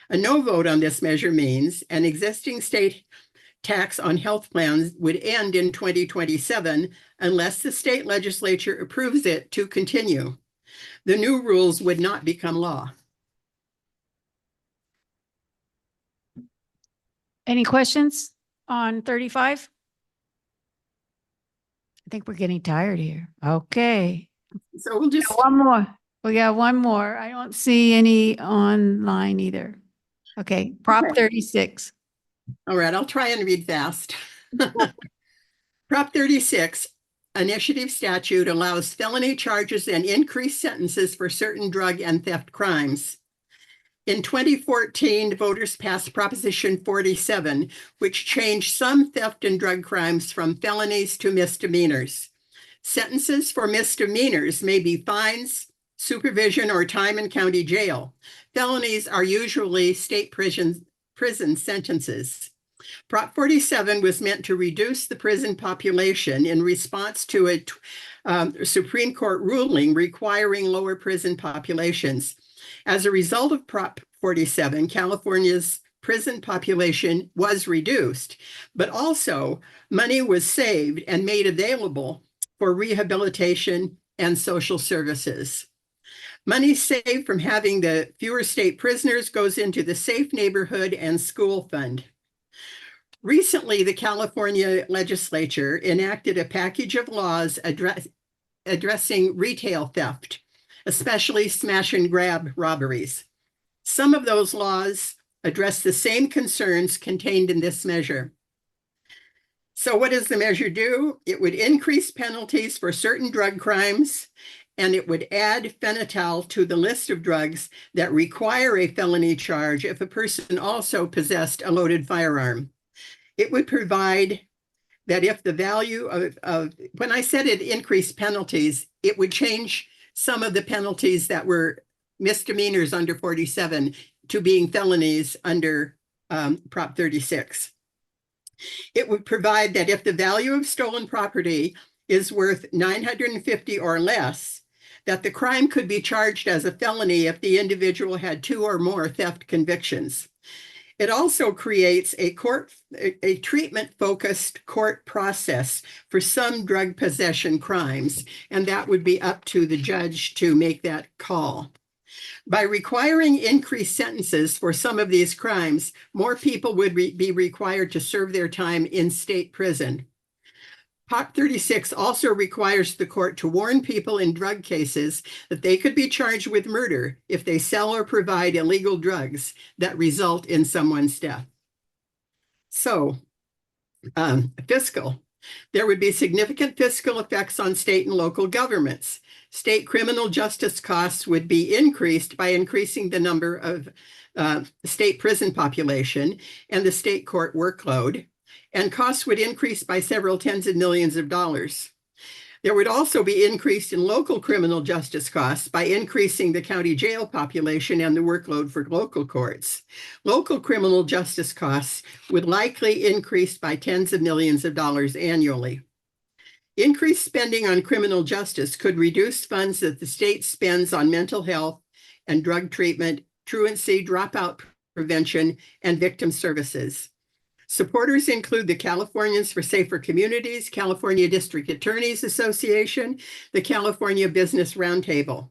A no vote on this measure means an existing state tax on health plans would end in 2027 unless the state legislature approves it to continue. The new rules would not become law. Any questions on 35? I think we're getting tired here. Okay. So we'll just One more. We got one more. I don't see any online either. Okay, Prop Okay. 36. All right, I'll try and read fast. Prop 36, initiative statute, allows felony charges and increased sentences for certain drug and theft crimes. In 2014, voters passed Proposition 47, which changed some theft and drug crimes from felonies to misdemeanors. Sentences for misdemeanors may be fines, supervision, or time in county jail. Felonies are usually state prison sentences. Prop 47 was meant to reduce the prison population in response to a Supreme Court ruling requiring lower prison populations. As a result of Prop 47, California's prison population was reduced, but also money was saved and made available for rehabilitation and social services. Money saved from having the fewer state prisoners goes into the Safe Neighborhood and School Fund. Recently, the California legislature enacted a package of laws addressing retail theft, especially smash and grab robberies. Some of those laws address the same concerns contained in this measure. So what does the measure do? It would increase penalties for certain drug crimes, and it would add fentanyl to the list of drugs that require a felony charge if a person also possessed a loaded firearm. It would provide that if the value of when I said it increased penalties, it would change some of the penalties that were misdemeanors under 47 to being felonies under Prop 36. It would provide that if the value of stolen property is worth $950 or less, that the crime could be charged as a felony if the individual had 2 or more theft convictions. It also creates a treatment-focused court process for some drug possession crimes, and that would be up to the judge to make that call. By requiring increased sentences for some of these crimes, more people would be required to serve their time in state prison. Prop 36 also requires the court to warn people in drug cases that they could be charged with murder if they sell or provide illegal drugs that result in someone's death. So, fiscal. There would be significant fiscal effects on state and local governments. State criminal justice costs would be increased by increasing the number of state prison population and the state court workload, and costs would increase by several tens of millions of dollars. There would also be increase in local criminal justice costs by increasing the county jail population and the workload for local courts. Local criminal justice costs would likely increase by tens of millions of dollars annually. Increased spending on criminal justice could reduce funds that the state spends on mental health and drug treatment, truancy, dropout prevention, and victim services. Supporters include the Californians for Safer Communities, California District Attorneys Association, the California Business Roundtable.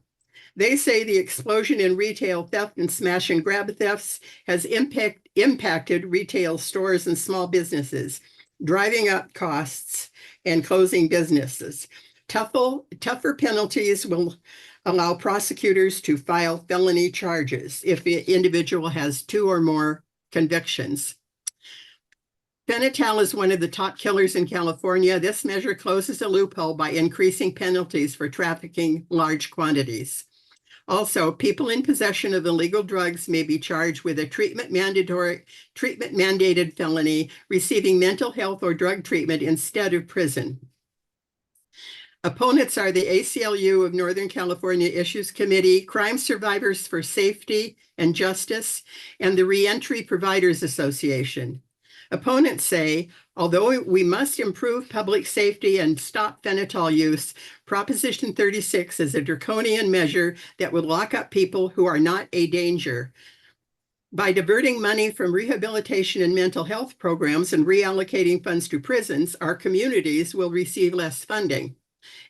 They say the explosion in retail theft and smash and grab thefts has impacted retail stores and small businesses, driving up costs and closing businesses. Tougher penalties will allow prosecutors to file felony charges if the individual has 2 or more convictions. Fentanyl is one of the top killers in California. This measure closes a loophole by increasing penalties for trafficking large quantities. Also, people in possession of illegal drugs may be charged with a treatment-mandated felony, receiving mental health or drug treatment instead of prison. Opponents are the ACLU of Northern California Issues Committee, Crime Survivors for Safety and Justice, and the Reentry Providers Association. Opponents say, although we must improve public safety and stop fentanyl use, Proposition 36 is a draconian measure that would lock up people who are not a danger. By diverting money from rehabilitation and mental health programs and reallocating funds to prisons, our communities will receive less funding.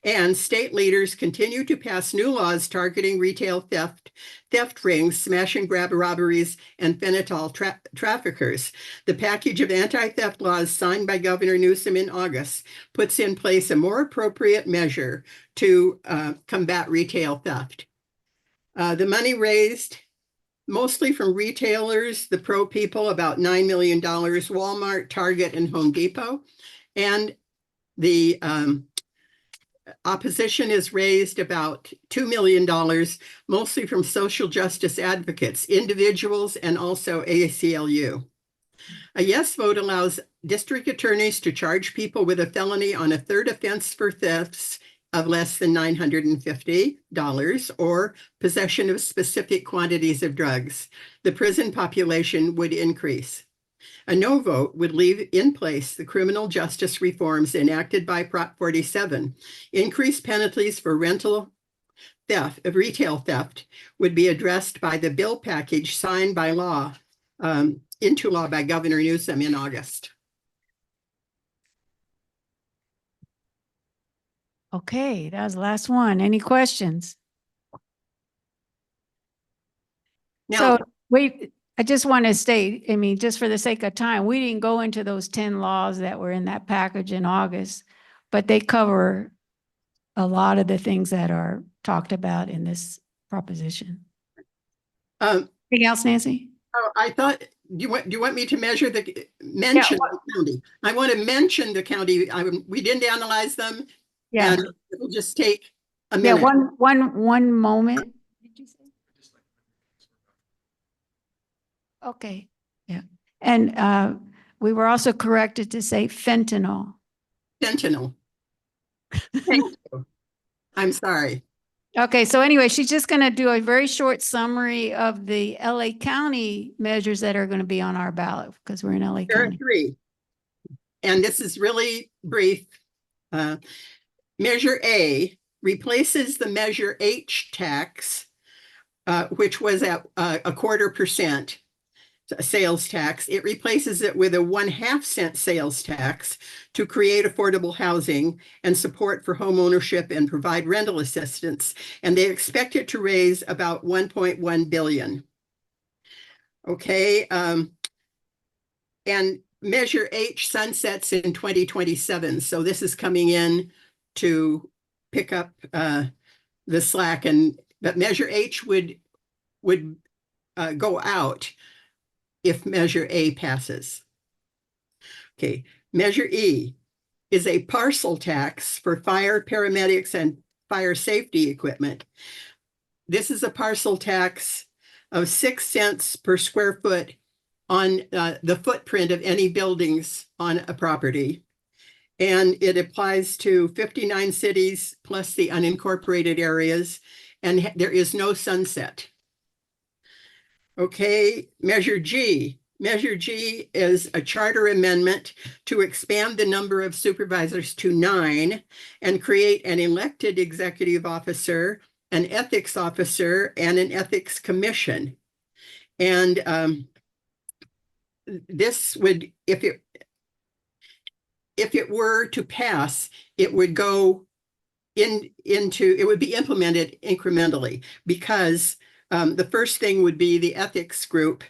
And state leaders continue to pass new laws targeting retail theft rings, smash and grab robberies, and fentanyl traffickers. The package of anti-theft laws signed by Governor Newsom in August puts in place a more appropriate measure to combat retail theft. The money raised mostly from retailers, the pro people, about $9 million, Walmart, Target, and Home Depot. And the opposition has raised about $2 million, mostly from social justice advocates, individuals, and also ACLU. A yes vote allows district attorneys to charge people with a felony on a third offense for thefts of less than $950 or possession of specific quantities of drugs. The prison population would increase. A no vote would leave in place the criminal justice reforms enacted by Prop 47. Increased penalties for retail theft would be addressed by the bill package signed by into law by Governor Newsom in August. Okay, that was the last one. Any questions? Now, So I just want to state, I mean, just for the sake of time, we didn't go into those 10 laws that were in that package in August, but they cover a lot of the things that are talked about in this proposition. Anything else, Nancy? I thought, do you want me to mention the county? I want to mention the county. We didn't analyze them. Yeah. And it'll just take a Yeah, minute. one moment. Did you say? Okay, yeah. And we were also corrected to say fentanyl. Fentanyl. Thank you. I'm sorry. Okay, so anyway, she's just going to do a very short summary of the LA County measures that are going to be on our ballot because we're in LA There are County. 3. And this is really brief. Measure A replaces the Measure H tax, which was at a 1/4% sales tax. It replaces it with a 1/2 cent sales tax to create affordable housing and support for home ownership and provide rental assistance. And they expect it to raise about 1.1 billion. Okay. And Measure H sunsets in 2027. So this is coming in to pick up the slack, but Measure H would go out if Measure A passes. Okay, Measure E is a parcel tax for fire, paramedics, and fire safety equipment. This is a parcel tax of 6 cents per square foot on the footprint of any buildings on a property. And it applies to 59 cities plus the unincorporated areas, and there is no sunset. Okay, Measure G. Measure G is a charter amendment to expand the number of supervisors to 9 and create an elected executive officer, an ethics officer, and an ethics commission. And this would, if it were to pass, it would go it would be implemented incrementally, because the first thing would be the ethics group,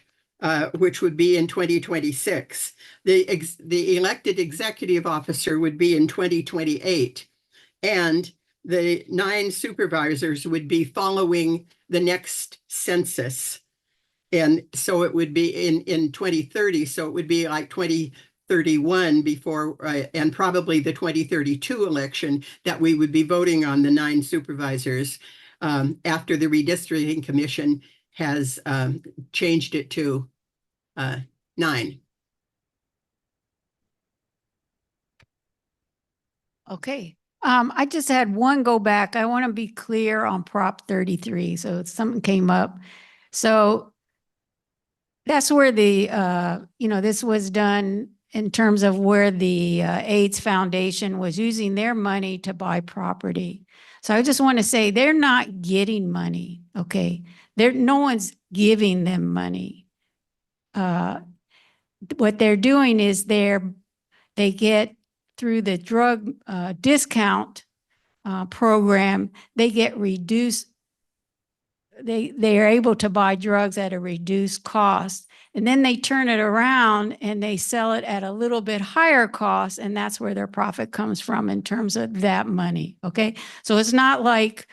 which would be in 2026. The elected executive officer would be in 2028. And the 9 supervisors would be following the next census. And so it would be in 2030. So it would be like 2031 before, and probably the 2032 election, that we would be voting on the 9 supervisors after the redistricting commission has changed it to 9. Okay. I just had one go back. I want to be clear on Prop 33. So something came up. So that's where the, this was done in terms of where the AIDS Foundation was using their money to buy property. So I just want to say they're not getting money, okay? No one's giving them money. What they're doing is they get through the drug discount program, they get reduced. They are able to buy drugs at a reduced cost, and then they turn it around and they sell it at a little bit higher cost, and that's where their profit comes from in terms of that money, okay? So it's not like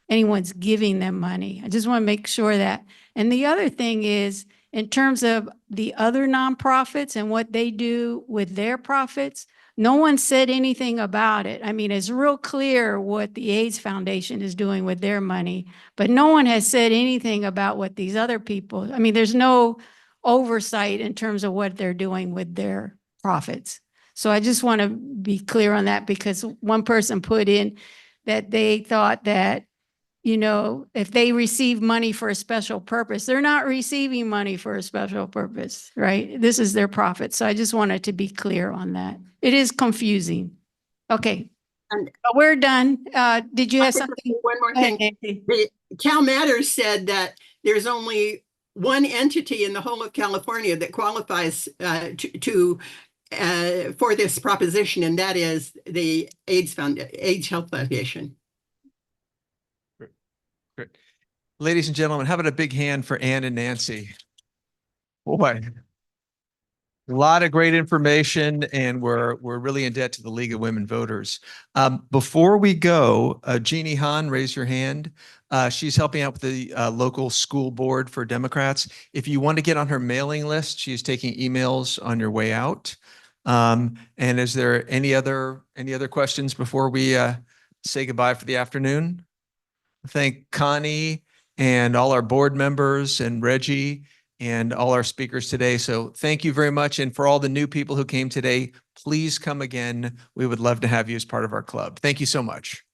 anyone's giving them money. I just want to make sure that. And the other thing is, in terms of the other nonprofits and what they do with their profits, no one said anything about it. I mean, it's real clear what the AIDS Foundation is doing with their money, but no one has said anything about what these other people, I mean, there's no oversight in terms of what they're doing with their profits. So I just want to be clear on that, because one person put in that they thought that, if they receive money for a special purpose, they're not receiving money for a special purpose, right? This is their profit. So I just wanted to be clear on that. It is confusing. Okay. And- But we're done. Did you have something? One more Go ahead, thing. Nancy. The Cal Matters said that there's only one entity in the whole of California that qualifies for this proposition, and that is the AIDS Health Foundation. Great. Ladies and gentlemen, how about a big hand for Ann and Nancy? Boy, a lot of great information, and we're really in debt to the League of Women Voters. Before we go, Jeannie Hahn, raise your hand. She's helping out with the local school board for Democrats. If you want to get on her mailing list, she's taking emails on your way out. And is there any other questions before we say goodbye for the afternoon? Thank Connie and all our board members and Reggie and all our speakers today. So thank you very much. And for all the new people who came today, please come again. We would love to have you as part of our club. Thank you so much.